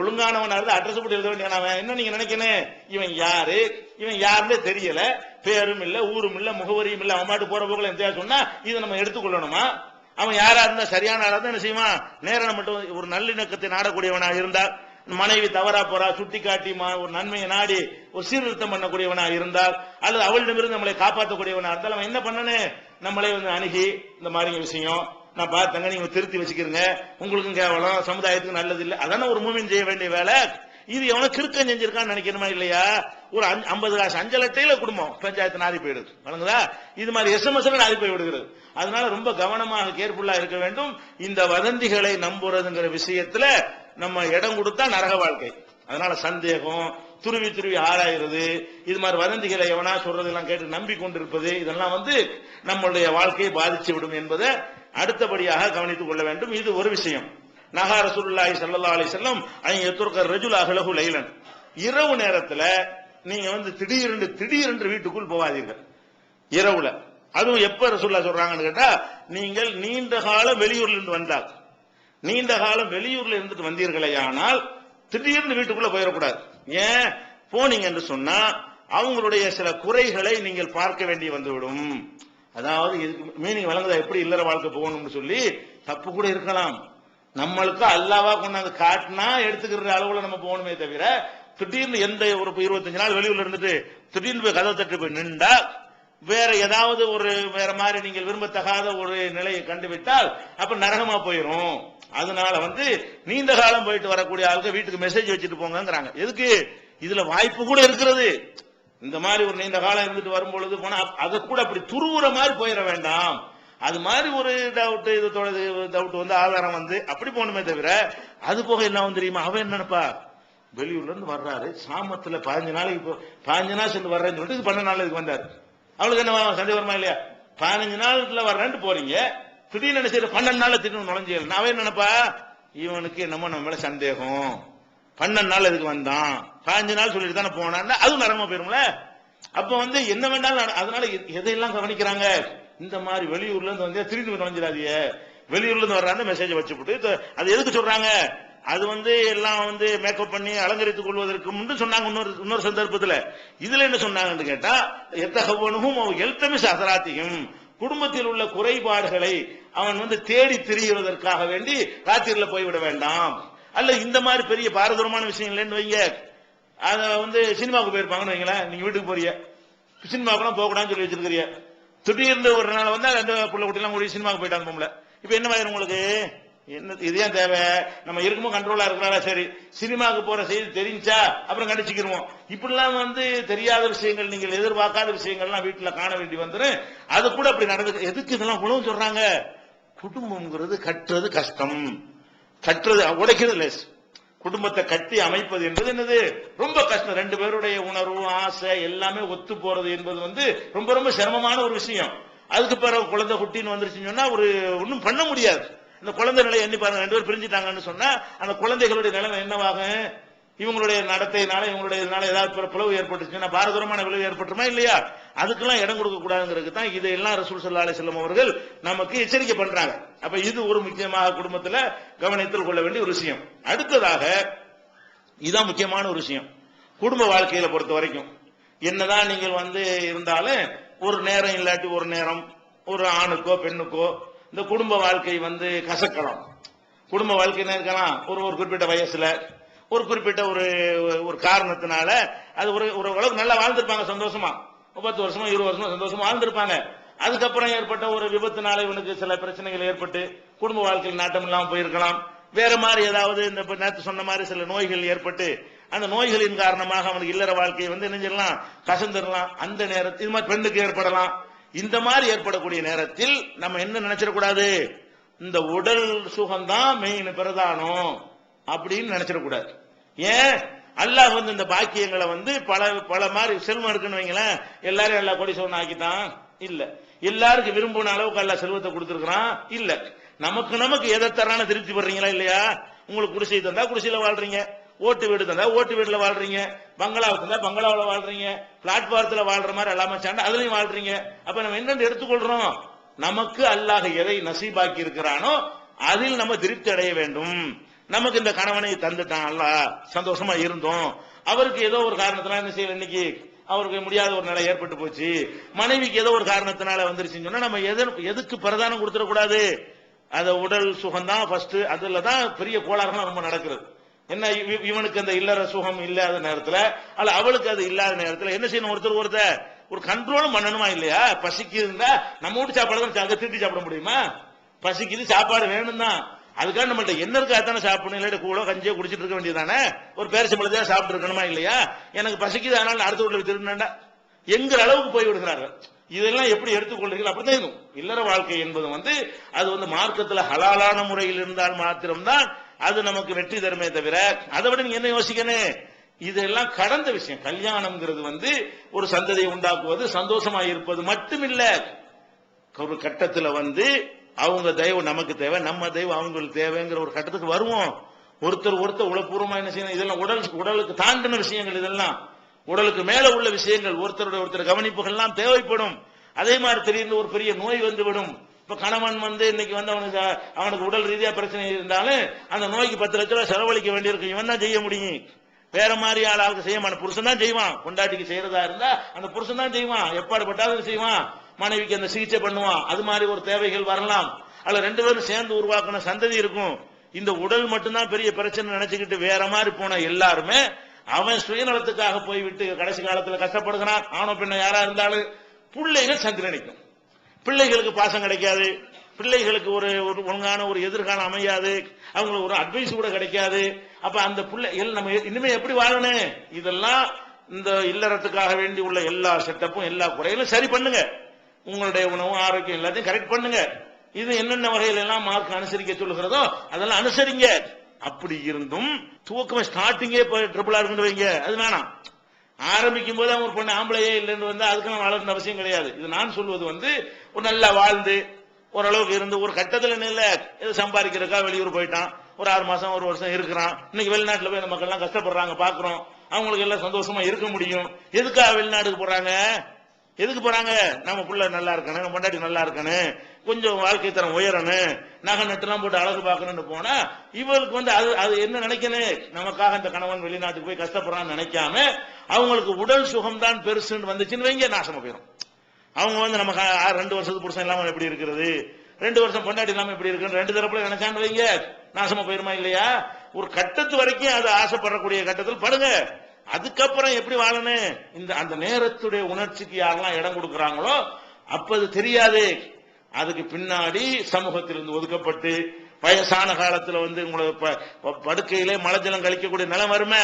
ஒழுங்கானவன் அட்ரஸ் போட்டு எழுத வேண்டிய என்ன நீங்க நினைக்கணும்? இவன் யாருன்னு தெரியல, பேரும் இல்ல, ஊரும் இல்ல, முகவரியும் இல்ல, அவன் மாட்டு போற போக்குல எந்த சொன்னா இதை நம்ம எடுத்துக்கொள்ளணுமா? அவன் யாரா இருந்தா சரியான ஆளா தான் என்ன செய்வான்? நேரம் மட்டும் ஒரு நல்லிணக்கத்தை நாடக்கூடியவனா இருந்தா, மனைவி தவறா போறா சுட்டி காட்டி ஒரு நன்மையை நாடி ஒரு சீர்திருத்தம் பண்ணக்கூடியவனா இருந்தால், அல்லது அவளிடமிருந்து நம்மளை காப்பாற்றக்கூடியவனா இருந்தால் அவன் என்ன பண்ணனே? நம்மளே அணுகி இந்த மாதிரி விஷயம் நான் பார்த்தங்க, நீங்க திருத்தி வச்சுக்கிறீங்க, உங்களுக்கும் கேவலம், சமுதாயத்துக்கு நல்லது இல்லை, அதான ஒரு மூமின் செய்ய வேண்டிய வேலை. இது எவனோ கிறுக்கன் செஞ்சிருக்கான்னு நினைக்கணுமா இல்லையா? ஒரு 50 காசு அஞ்சல் அட்டையில குடும்பம் பஞ்சாயத்து நாரி போயிடுது, வழங்குதா? இது மாதிரி SMS நாரி போய் விடுகிறது. அதனால ரொம்ப கவனமாக கேர்ஃபுல்லா இருக்க வேண்டும். இந்த வதந்திகளை நம்புறதுங்கிற விஷயத்துல நம்ம இடம் கொடுத்தா நரக வாழ்க்கை. அதனால சந்தேகம், துருவி ஆராயிறது, இது மாதிரி வதந்திகளை எவனா சொல்றதெல்லாம் கேட்டு நம்பி கொண்டிருப்பது, இதெல்லாம் நம்மளுடைய வாழ்க்கையை பாதிச்சு விடும் என்பதை அடுத்தபடியாக கவனித்துக் கொள்ள வேண்டும். இது ஒரு விஷயம். நஹா ரசூலுல்லாஹி ஸல்லல்லாஹு அலைஹி வஸல்லம் ஐயத்துர்க ரஜுல் அஹ்லஹு லைலன், இரவு நேரத்துல நீங்க திடீரென்று வீட்டுக்குள் போவாதீர்கள் இரவுல. அதுவும் எப்ப ரசூலுல்லாஹ் சொல்றாங்கன்னு கேட்டா, நீங்கள் நீண்ட காலம் வெளியூர்ல இருந்து வந்தால், நீண்ட காலம் வெளியூர்ல இருந்துட்டு வந்தீர்களே ஆனால் திடீர்னு வீட்டுக்குள்ள போயிடக்கூடாது. ஏன் போனீங்க என்று சொன்னா அவங்களுடைய சில குறைகளை நீங்கள் பார்க்க வேண்டி வந்துவிடும். அதாவது மீனிங் வழங்குதா? எப்படி இல்லற வாழ்க்கை போகணும்னு சொல்லி தப்பு கூட இருக்கலாம். நம்மளுக்கு அல்லாவா கொண்டாந்து காட்டினா எடுத்துக்கிற அளவுல நம்ம போகணுமே தவிர, திடீர்னு எந்த ஒரு 25 நாள் வெளியூர்ல இருந்துட்டு திடீர்னு போய் கதவை தட்டு போய் நின்றா வேற ஏதாவது ஒரு வேற மாதிரி நீங்கள் விரும்பத்தகாத ஒரு நிலையை கண்டுவிட்டால் அப்ப நரகமா போயிரும். அதனால நீண்ட காலம் போயிட்டு வரக்கூடிய ஆளுக்கு வீட்டுக்கு மெசேஜ் வச்சுட்டு போங்கிறாங்க. எதுக்கு? இதுல வாய்ப்பு கூட இருக்கிறது. இந்த மாதிரி ஒரு நீண்ட காலம் இருந்துட்டு வரும்பொழுது போனா அதை கூட அப்படி துருவுற மாதிரி போயிட வேண்டாம். அது மாதிரி ஒரு டவுட் இது டவுட் ஆதாரம் அப்படி போகணுமே தவிர, அது போக என்ன தெரியுமா, அவன் என்னப்பா வெளியூர்ல இருந்து வர்றாரு, சாமத்துல 15 நாளைக்கு 15 நாள் சென்று வர்றேன்னு சொல்லிட்டு 12 நாள் இதுக்கு வந்தாரு. அவளுக்கு என்ன சந்தேகம் வருமா இல்லையா? 15 நாளுக்குள்ள வர்றேன்ட்டு போறீங்க, திடீர்னு என்ன செய்யற 12 நாள்ல திடீர்னு நுழைஞ்சு. அவன் என்னப்பா, இவனுக்கு என்னமோ நம்ம மேல சந்தேகம், 12 நாள் இதுக்கு வந்தான், 15 நாள் சொல்லிட்டு தானே போனான்னு அதுவும் நரகமா போயிரும்ல. அப்ப என்ன வேண்டாம். அதனால எதையெல்லாம் கவனிக்கிறாங்க, இந்த மாதிரி வெளியூர்ல இருந்து திரும்பி நுழைஞ்சிடாதீங்க, வெளியூர்ல இருந்து வர்றாங்க மெசேஜ் வச்சுட்டு. அது எதுக்கு சொல்றாங்க? அது எல்லாம் மேக்கப் பண்ணி அலங்கரித்துக் கொள்வதற்கு முன்பு சொன்னாங்க. இன்னொரு சந்தர்ப்பத்தில் இதுல என்ன சொன்னாங்கன்னு கேட்டா, எத்தகவனும் எழுத்தமிஸ் அசராத்தியும், குடும்பத்தில் உள்ள குறைபாடுகளை அவன் தேடி திரிவதற்காக வேண்டி ராத்திரில போய்விட வேண்டாம். அல்ல இந்த மாதிரி பெரிய பாரதூரமான விஷயம் இல்லைன்னு வைங்க. அத சினிமாவுக்கு போயிருப்பாங்கன்னு வைங்களேன். நீங்க வீட்டுக்கு போறீங்க, சினிமாவுக்குலாம் போக கூடாதுன்னு சொல்லி வச்சிருக்கிறீங்க. திடீர்னு ஒரு நாள் 2 புள்ள குட்டிலாம் கூடி சினிமாவுக்கு போயிட்டாங்க பொம்பளை. இப்ப என்ன மாதிரி உங்களுக்கு என்ன இதுதான் தேவை? நம்ம இருக்குமோ கண்ட்ரோலா இருக்கிறாரா? சரி, சினிமாவுக்கு போற செய்தி தெரிஞ்சா அப்புறம் கண்டிச்சுக்கிருவோம். இப்படிலாம் தெரியாத விஷயங்கள், நீங்கள் எதிர்பார்க்காத விஷயங்கள்லாம் வீட்டுல காண வேண்டி வந்துடும். அது கூட அப்படி நடந்து. எதுக்கு இதெல்லாம் உழவு சொல்றாங்க? குடும்பம்ங்கிறது கட்டுறது கஷ்டம், கட்டுறது உடைக்கிறது லேஸ். குடும்பத்தை கட்டி அமைப்பது என்பது என்னது ரொம்ப கஷ்டம். 2 பேருடைய உணர்வு ஆசை எல்லாமே ஒத்து போறது என்பது ரொம்ப ரொம்ப சிரமமான ஒரு விஷயம். அதுக்கு பிறகு குழந்தை குட்டின்னு வந்துருச்சுன்னு சொன்னா ஒன்னும் பண்ண முடியாது. இந்த குழந்தை நிலை எண்ணி பாருங்க, 2 பேர் பிரிஞ்சுட்டாங்கன்னு சொன்னா அந்த குழந்தைகளுடைய நிலைமை என்னவாகும்? இவங்களுடைய நடத்தையினால இவங்களுடைய ஏதாவது பிளவு ஏற்பட்டுச்சுன்னா பாரதூரமான விளைவு ஏற்பட்டுமா இல்லையா? அதுக்கெல்லாம் இடம் கொடுக்க கூடாதுங்கிறது தான் இதையெல்லாம் ரசூல் ஸல்லல்லாஹு அலைஹி வஸல்லம் அவர்கள் நமக்கு எச்சரிக்கை பண்றாங்க. அப்ப இது ஒரு முக்கியமாக குடும்பத்துல கவனத்தில் கொள்ள வேண்டிய ஒரு விஷயம். அடுத்ததாக இதுதான் முக்கியமான ஒரு விஷயம். குடும்ப வாழ்க்கையில பொறுத்த வரைக்கும் என்னதான் நீங்கள் இருந்தாலும் ஒரு நேரம் இல்லாட்டி ஒரு நேரம் ஒரு ஆணுக்கோ பெண்ணுக்கோ இந்த குடும்ப வாழ்க்கை கசக்கலாம். குடும்ப வாழ்க்கை என்ன இருக்கலாம், ஒரு குறிப்பிட்ட வயசுல ஒரு குறிப்பிட்ட ஒரு காரணத்தினால அது ஒரு அளவுக்கு நல்லா வாழ்ந்திருப்பாங்க, சந்தோஷமா 10 வருஷமா 20 வருஷமா சந்தோஷமா வாழ்ந்திருப்பாங்க. அதுக்கப்புறம் ஏற்பட்ட ஒரு விபத்துனால இவனுக்கு சில பிரச்சனைகள் ஏற்பட்டு குடும்ப வாழ்க்கையில் நாட்டம் இல்லாமல் போயிருக்கலாம். வேற மாதிரி ஏதாவது இந்த நேற்று சொன்ன மாதிரி சில நோய்கள் ஏற்பட்டு அந்த நோய்களின் காரணமாக அவனுக்கு இல்லற வாழ்க்கையை நெஞ்சிடலாம், கசந்துடலாம். அந்த நேரத்தில் இது மாதிரி பெண்ணுக்கு ஏற்படலாம். இந்த மாதிரி ஏற்படக்கூடிய நேரத்தில் நம்ம என்ன நினைச்சிடக்கூடாது, இந்த உடல் சுகம்தான் மெயின் பிரதானம் அப்படின்னு நினைச்சிடக்கூடாது. ஏன்? அல்லாஹ் இந்த பாக்கியங்களை பல பல மாதிரி செல்வம் இருக்குன்னு வைங்களேன், எல்லாரும் எல்லா கோடீஸ்வரன் ஆக்கிட்டான் இல்ல, எல்லாருக்கும் விரும்பின அளவுக்கு அல்லாஹ் செல்வத்தை கொடுத்திருக்கிறான் இல்ல. நமக்கு எதை தரான திருப்தி படுறீங்களா இல்லையா? உங்களுக்கு குடிசை தந்தா குடிசையில வாழ்றீங்க, ஓட்டு வீடு தந்தா ஓட்டு வீடுல வாழ்றீங்க, பங்களா தந்தா பங்களாவில் வாழ்றீங்க, பிளாட்பாரத்துல வாழ்ற மாதிரி அல்லாம சாண்டா அதுலயும் வாழ்றீங்க. அப்ப நம்ம என்ன எடுத்துக்கொள்றோம்? நமக்கு அல்லாஹ் எதை நசீபாக்கி இருக்கிறானோ அதில் நம்ம திருப்தி அடைய வேண்டும். நமக்கு இந்த கணவனை தந்துட்டான், அல்லாஹ் சந்தோஷமா இருந்தோம். அவருக்கு ஏதோ ஒரு காரணத்தினால என்ன செய்யல, இன்னைக்கு அவருக்கு முடியாத ஒரு நிலை ஏற்பட்டு போச்சு, மனைவிக்கு ஏதோ ஒரு காரணத்தினால வந்துருச்சுன்னு சொன்னா நம்ம எதுக்கு பிரதானம் கொடுத்துடக்கூடாது. அத உடல் சுகம்தான் ஃபர்ஸ்ட். அதுலதான் பெரிய கோளாறுலாம் ரொம்ப நடக்கிறது. என்ன, இவனுக்கு அந்த இல்லற சுகம் இல்லாத நேரத்துல அல்ல அவளுக்கு அது இல்லாத நேரத்துல என்ன செய்யணும்? ஒருத்தர் ஒரு கண்ட்ரோலும் பண்ணணுமா இல்லையா? பசிக்கு இருந்தா நம்ம வீட்டு சாப்பாடு தான் திருட்டி சாப்பிட முடியுமா? பசிக்குது, சாப்பாடு வேணும் தான். அதுக்காக நம்மள்ட்ட என்ன இருக்கு அதான சாப்பிடணும், இல்லாட்டி கூட கஞ்சியோ குடிச்சிட்டு இருக்க வேண்டியதானே? ஒரு பேரிச்சம்பழத்தையா சாப்பிட்டு இருக்கணுமா இல்லையா? எனக்கு பசிக்குது அதனால அடுத்த வீட்டுல திருடா என்கிற அளவுக்கு போய் விடுகிறார்கள். இதெல்லாம் எப்படி எடுத்துக்கொள்றீர்கள்? அப்படித்தான் இல்லற வாழ்க்கை என்பது அது மார்க்கத்துல ஹலாலான முறையில் இருந்தால் மாத்திரம்தான் அது நமக்கு வெற்றி தருமே தவிர, அதை விட நீங்க என்ன யோசிக்கணும்? இதெல்லாம் கடந்த விஷயம். கல்யாணம்ங்கிறது ஒரு சந்ததியை உண்டாக்குவது, சந்தோஷமா இருப்பது மட்டுமில்ல. ஒரு கட்டத்துல அவங்க தெய்வம் நமக்கு தேவை, நம்ம தெய்வம் அவங்களுக்கு தேவைங்கிற ஒரு கட்டத்துக்கு வருவோம். ஒருத்தர் உளப்பூர்வமா என்ன செய்யணும்? இதெல்லாம் உடலுக்கு தாண்டின விஷயங்கள், இதெல்லாம் உடலுக்கு மேல உள்ள விஷயங்கள். ஒருத்தர் கவனிப்புகள் எல்லாம் தேவைப்படும். அதே மாதிரி திடீர்னு ஒரு பெரிய நோய் வந்துவிடும். இப்ப கணவன் இன்னைக்கு அவனுக்கு உடல் ரீதியா பிரச்சனை இருந்தாலும் அந்த நோய்க்கு 10 லட்சம் ரூபாய் செலவழிக்க வேண்டியிருக்கு. இவன் தான் செய்ய முடியும், வேற மாதிரி ஆளாளுக்கு செய்ய மாட்டான். புருஷன் தான் செய்வான். பொண்டாட்டிக்கு செய்யறதா இருந்தா அந்த புருஷன் தான் செய்வான், எப்பாடுபட்டாலும் செய்வான். மனைவிக்கு அந்த சிகிச்சை பண்ணுவான். அது மாதிரி ஒரு தேவைகள் வரலாம். அதுல 2 பேரும் சேர்ந்து உருவாக்கின சந்ததி இருக்கும். இந்த உடல் மட்டும்தான் பெரிய பிரச்சனை நினைச்சுக்கிட்டு வேற மாதிரி போன எல்லாருமே அவன் சுயநலத்துக்காக போய்விட்டு கடைசி காலத்துல கஷ்டப்படுகிறான். ஆணோ பெண்ணோ யாரா இருந்தாலும் பிள்ளைகள் சந்திரனிக்கும். பிள்ளைகளுக்கு பாசம் கிடைக்காது, பிள்ளைகளுக்கு ஒரு ஒழுங்கான ஒரு எதிர்காலம் அமையாது, அவங்களுக்கு ஒரு அட்வைஸ் கூட கிடைக்காது. அப்ப அந்த பிள்ளை நம்ம இனிமே எப்படி வாழணும், இதெல்லாம் இந்த இல்லறத்துக்காக வேண்டி உள்ள எல்லா செட்டப்பும் எல்லா குறைகளும் சரி பண்ணுங்க. உங்களுடைய உணவு ஆரோக்கியம் எல்லாத்தையும் கரெக்ட் பண்ணுங்க. இது என்னென்ன வகையில எல்லாம் மார்க் அனுசரிக்க சொல்லுகிறதோ அதெல்லாம் அனுசரிங்க. அப்படி இருந்தும் துவக்கம் ஸ்டார்டிங்கே ட்ரிபிளா இருக்குன்னு வைங்க, அது வேணாம். ஆரம்பிக்கும் போது அவங்க பொண்ணு ஆம்பளையே இல்லைன்னு வந்து அதுக்கு நம்ம வளர்ந்த அவசியம் கிடையாது. இது நான் சொல்வது வந்து ஒரு நல்லா வாழ்ந்து ஓரளவுக்கு இருந்து ஒரு கட்டத்தில் இல்ல இது சம்பாதிக்கிறதுக்கா வெளியூர் போயிட்டான், ஒரு 6 மாசம் 1 வருஷம் இருக்கிறான். இன்னைக்கு வெளிநாட்டுல போய் மக்கள் எல்லாம் கஷ்டப்படுறாங்க பாக்குறோம். அவங்களுக்கு எல்லாம் சந்தோஷமா இருக்க முடியும். எதுக்காக வெளிநாட்டுக்கு போறாங்க, எதுக்கு போறாங்க? நம்ம புள்ள நல்லா இருக்கணும், நம்ம பொண்டாட்டி நல்லா இருக்கணும், கொஞ்சம் வாழ்க்கை தரம் உயரணும், நகை நட்டுலாம் போட்டு அழகு பார்க்கணும்னு போனா இவருக்கு வந்து அது என்ன நினைக்கணும், நமக்காக இந்த கணவன் வெளிநாட்டுக்கு போய் கஷ்டப்படுறான்னு நினைக்காம அவங்களுக்கு உடல் சுகம் தான் பெருசுன்னு வந்துச்சுன்னு வைங்க, நாசமா போயிடும். அவங்க வந்து நமக்கு 2 வருஷத்துக்கு புருஷன் இல்லாம எப்படி இருக்கிறது, 2 வருஷம் பொண்டாட்டி இல்லாம எப்படி இருக்கு, 2 தரப்புல நினைச்சான்னு வைங்க, நாசமா போயிருமா இல்லையா? ஒரு கட்டத்து வரைக்கும் அது ஆசைப்படக்கூடிய கட்டத்தில் படுங்க. அதுக்கப்புறம் எப்படி வாழணும், இந்த அந்த நேரத்துடைய உணர்ச்சிக்கு யாரெல்லாம் இடம் கொடுக்கறாங்களோ அப்ப அது தெரியாது. அதுக்கு பின்னாடி சமூகத்திலிருந்து ஒதுக்கப்பட்டு வயசான காலத்துல வந்து உங்களை படுக்கையிலே மலஜலம் கழிக்கக்கூடிய நிலம் வருமே,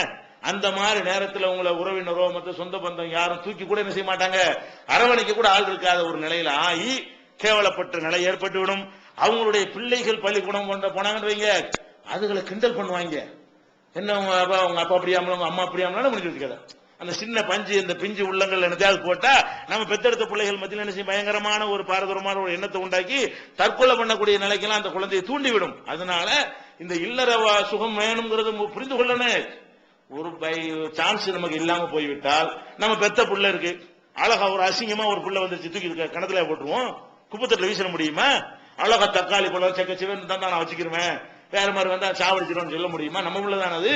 அந்த மாதிரி நேரத்தில் உங்களை உறவினரோ மற்ற சொந்த பந்தம் யாரும் தூக்கி கூட என்ன செய்ய மாட்டாங்க, அரவணைக்க கூட ஆள் இருக்காத ஒரு நிலையில ஆகி கேவலப்பட்ட நிலை ஏற்பட்டுவிடும். அவங்களுடைய பிள்ளைகள் பள்ளிக்கூடம் கொண்ட போனாங்கன்னு வைங்க, அதுகளை கிண்டல் பண்ணுவாங்க. என்ன உங்க அப்பா அப்படியாமலும் உங்க அம்மா அப்படியாமலும் முடிஞ்சு வச்சுக்காத. அந்த சின்ன பஞ்சு இந்த பிஞ்சு உள்ளங்கள் என்னத்தையாவது போட்டா நம்ம பெத்தெடுத்த பிள்ளைகள் மத்தியில் என்ன செய்யும், பயங்கரமான ஒரு பாரதூரமான ஒரு எண்ணத்தை உண்டாக்கி தற்கொலை பண்ணக்கூடிய நிலைக்கெல்லாம் அந்த குழந்தையை தூண்டிவிடும். அதனால இந்த இல்லற சுகம் வேணுங்கிறது புரிந்து கொள்ளணும். ஒரு சான்ஸ் நமக்கு இல்லாம போய்விட்டால், நம்ம பெத்த புள்ள இருக்கு, அழகா ஒரு அசிங்கமா ஒரு புள்ள வந்து தூக்கி கணத்துல போட்டுருவோம், குப்பத்தட்டுல வீச முடியுமா? அழகா தக்காளி பழம் செக்கச்சிவன் தான் நான் வச்சுக்கிறேன், வேற மாதிரி வந்தா சாவடிச்சிடும் சொல்ல முடியுமா? நம்ம உள்ளதான அது.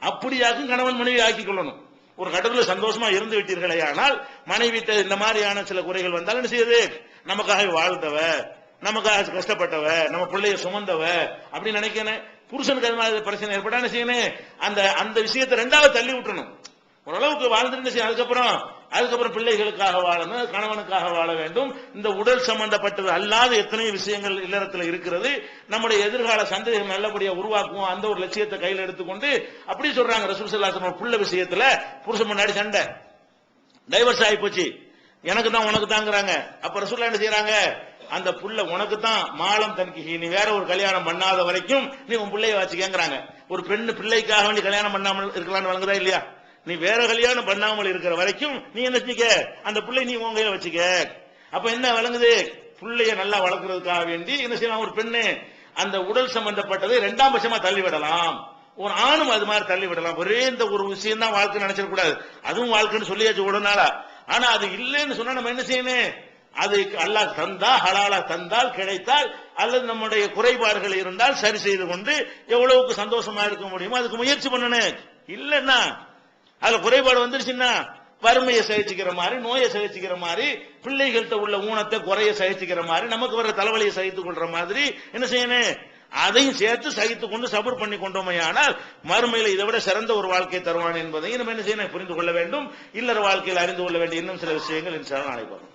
அப்படியாக்கும் கணவன் மனைவி ஆக்கி கொள்ளணும். ஒரு கட்டத்தில் சந்தோஷமா இருந்து விட்டீர்களே, ஆனால் மனைவி இந்த மாதிரியான சில குறைகள் வந்தாலும் என்ன செய்யுது, நமக்காக வாழ்ந்தவ, நமக்காக கஷ்டப்பட்டவ, நம்ம பிள்ளைய சுமந்தவ அப்படின்னு நினைக்கணும். புருஷனுக்கு அது மாதிரி பிரச்சனை ஏற்பட்டா என்ன செய்யணும், அந்த விஷயத்தை 2வது தள்ளி விட்டுறணும். ஓரளவுக்கு வாழ்ந்துட்டு அதுக்கப்புறம் பிள்ளைகளுக்காக வாழணும், கணவனுக்காக வாழ வேண்டும். இந்த உடல் சம்பந்தப்பட்டது அல்லாத எத்தனை விஷயங்கள் இல்லறத்தில் இருக்கிறது. நம்முடைய எதிர்கால சந்தேகம் நல்லபடியா உருவாக்குவோம், அந்த ஒரு லட்சியத்தை கையில் எடுத்துக்கொண்டு அப்படி சொல்றாங்க ரசூல் ஸல்லல்லாஹு அலைஹி வஸல்லம். புள்ள விஷயத்துல புருஷன் முன்னாடி சண்டை, டைவர்ஸ் ஆகி போச்சு, எனக்கு தான் உனக்கு தாங்கிறாங்க. அப்ப ரசூலுல்லாஹ் என்ன செய்யறாங்க, அந்த புள்ள உனக்கு தான் மாலம் தனக்கு, நீ வேற ஒரு கல்யாணம் பண்ணாத வரைக்கும் நீ உன் பிள்ளைய வச்சுக்கங்கிறாங்க. ஒரு பெண்ணு பிள்ளைக்காக வேண்டி கல்யாணம் பண்ணாமல் இருக்கலாம்னு வழங்குதா இல்லையா? நீ வேற கல்யாணம் பண்ணாமல் இருக்கிற வரைக்கும் நீ என்ன செஞ்சுக்க, அந்த பிள்ளை நீ உங்க கையில வச்சுக்க. அப்ப என்ன விளங்குது, பிள்ளைய நல்லா வளர்க்கறதுக்காக வேண்டி என்ன செய்யலாம், ஒரு பெண்ணு அந்த உடல் சம்பந்தப்பட்டதை 2ஆம் பட்சமா தள்ளி விடலாம். ஒரு ஆணும் அது மாதிரி தள்ளி விடலாம். ஒரே இந்த ஒரு விஷயம் தான் வாழ்க்கை நினைச்சிட கூடாது, அதுவும் வாழ்க்கைன்னு சொல்லியாச்சு உடனால. ஆனா அது இல்லைன்னு சொன்னா நம்ம என்ன செய்யணும், அது அல்லாஹ் தந்தா ஹலாலா தந்தால் கிடைத்தால், அல்லது நம்முடைய குறைபாடுகள் இருந்தால் சரி செய்து கொண்டு எவ்வளவுக்கு சந்தோஷமா இருக்க முடியுமோ அதுக்கு முயற்சி பண்ணணும். இல்லன்னா அதுல குறைபாடு வந்துருச்சுன்னா வறுமையை சகிச்சுக்கிற மாதிரி, நோயை சகிச்சுக்கிற மாதிரி, பிள்ளைகள்கிட்ட உள்ள ஊனத்தை குறைய சகிச்சுக்கிற மாதிரி, நமக்கு வர தலைவலியை சகித்துக் கொள்ற மாதிரி என்ன செய்யணும், அதையும் சேர்த்து சகித்துக் கொண்டு சபர் பண்ணி கொண்டோமே ஆனால் மறுமையில இதை விட சிறந்த ஒரு வாழ்க்கை தருவான் என்பதையும் நம்ம என்ன செய்யணும், புரிந்து கொள்ள வேண்டும். இல்லற வாழ்க்கையில் அறிந்து கொள்ள வேண்டிய இன்னும் சில விஷயங்கள் இன்ஷா அல்லாஹ் நாளை பார்ப்போம்.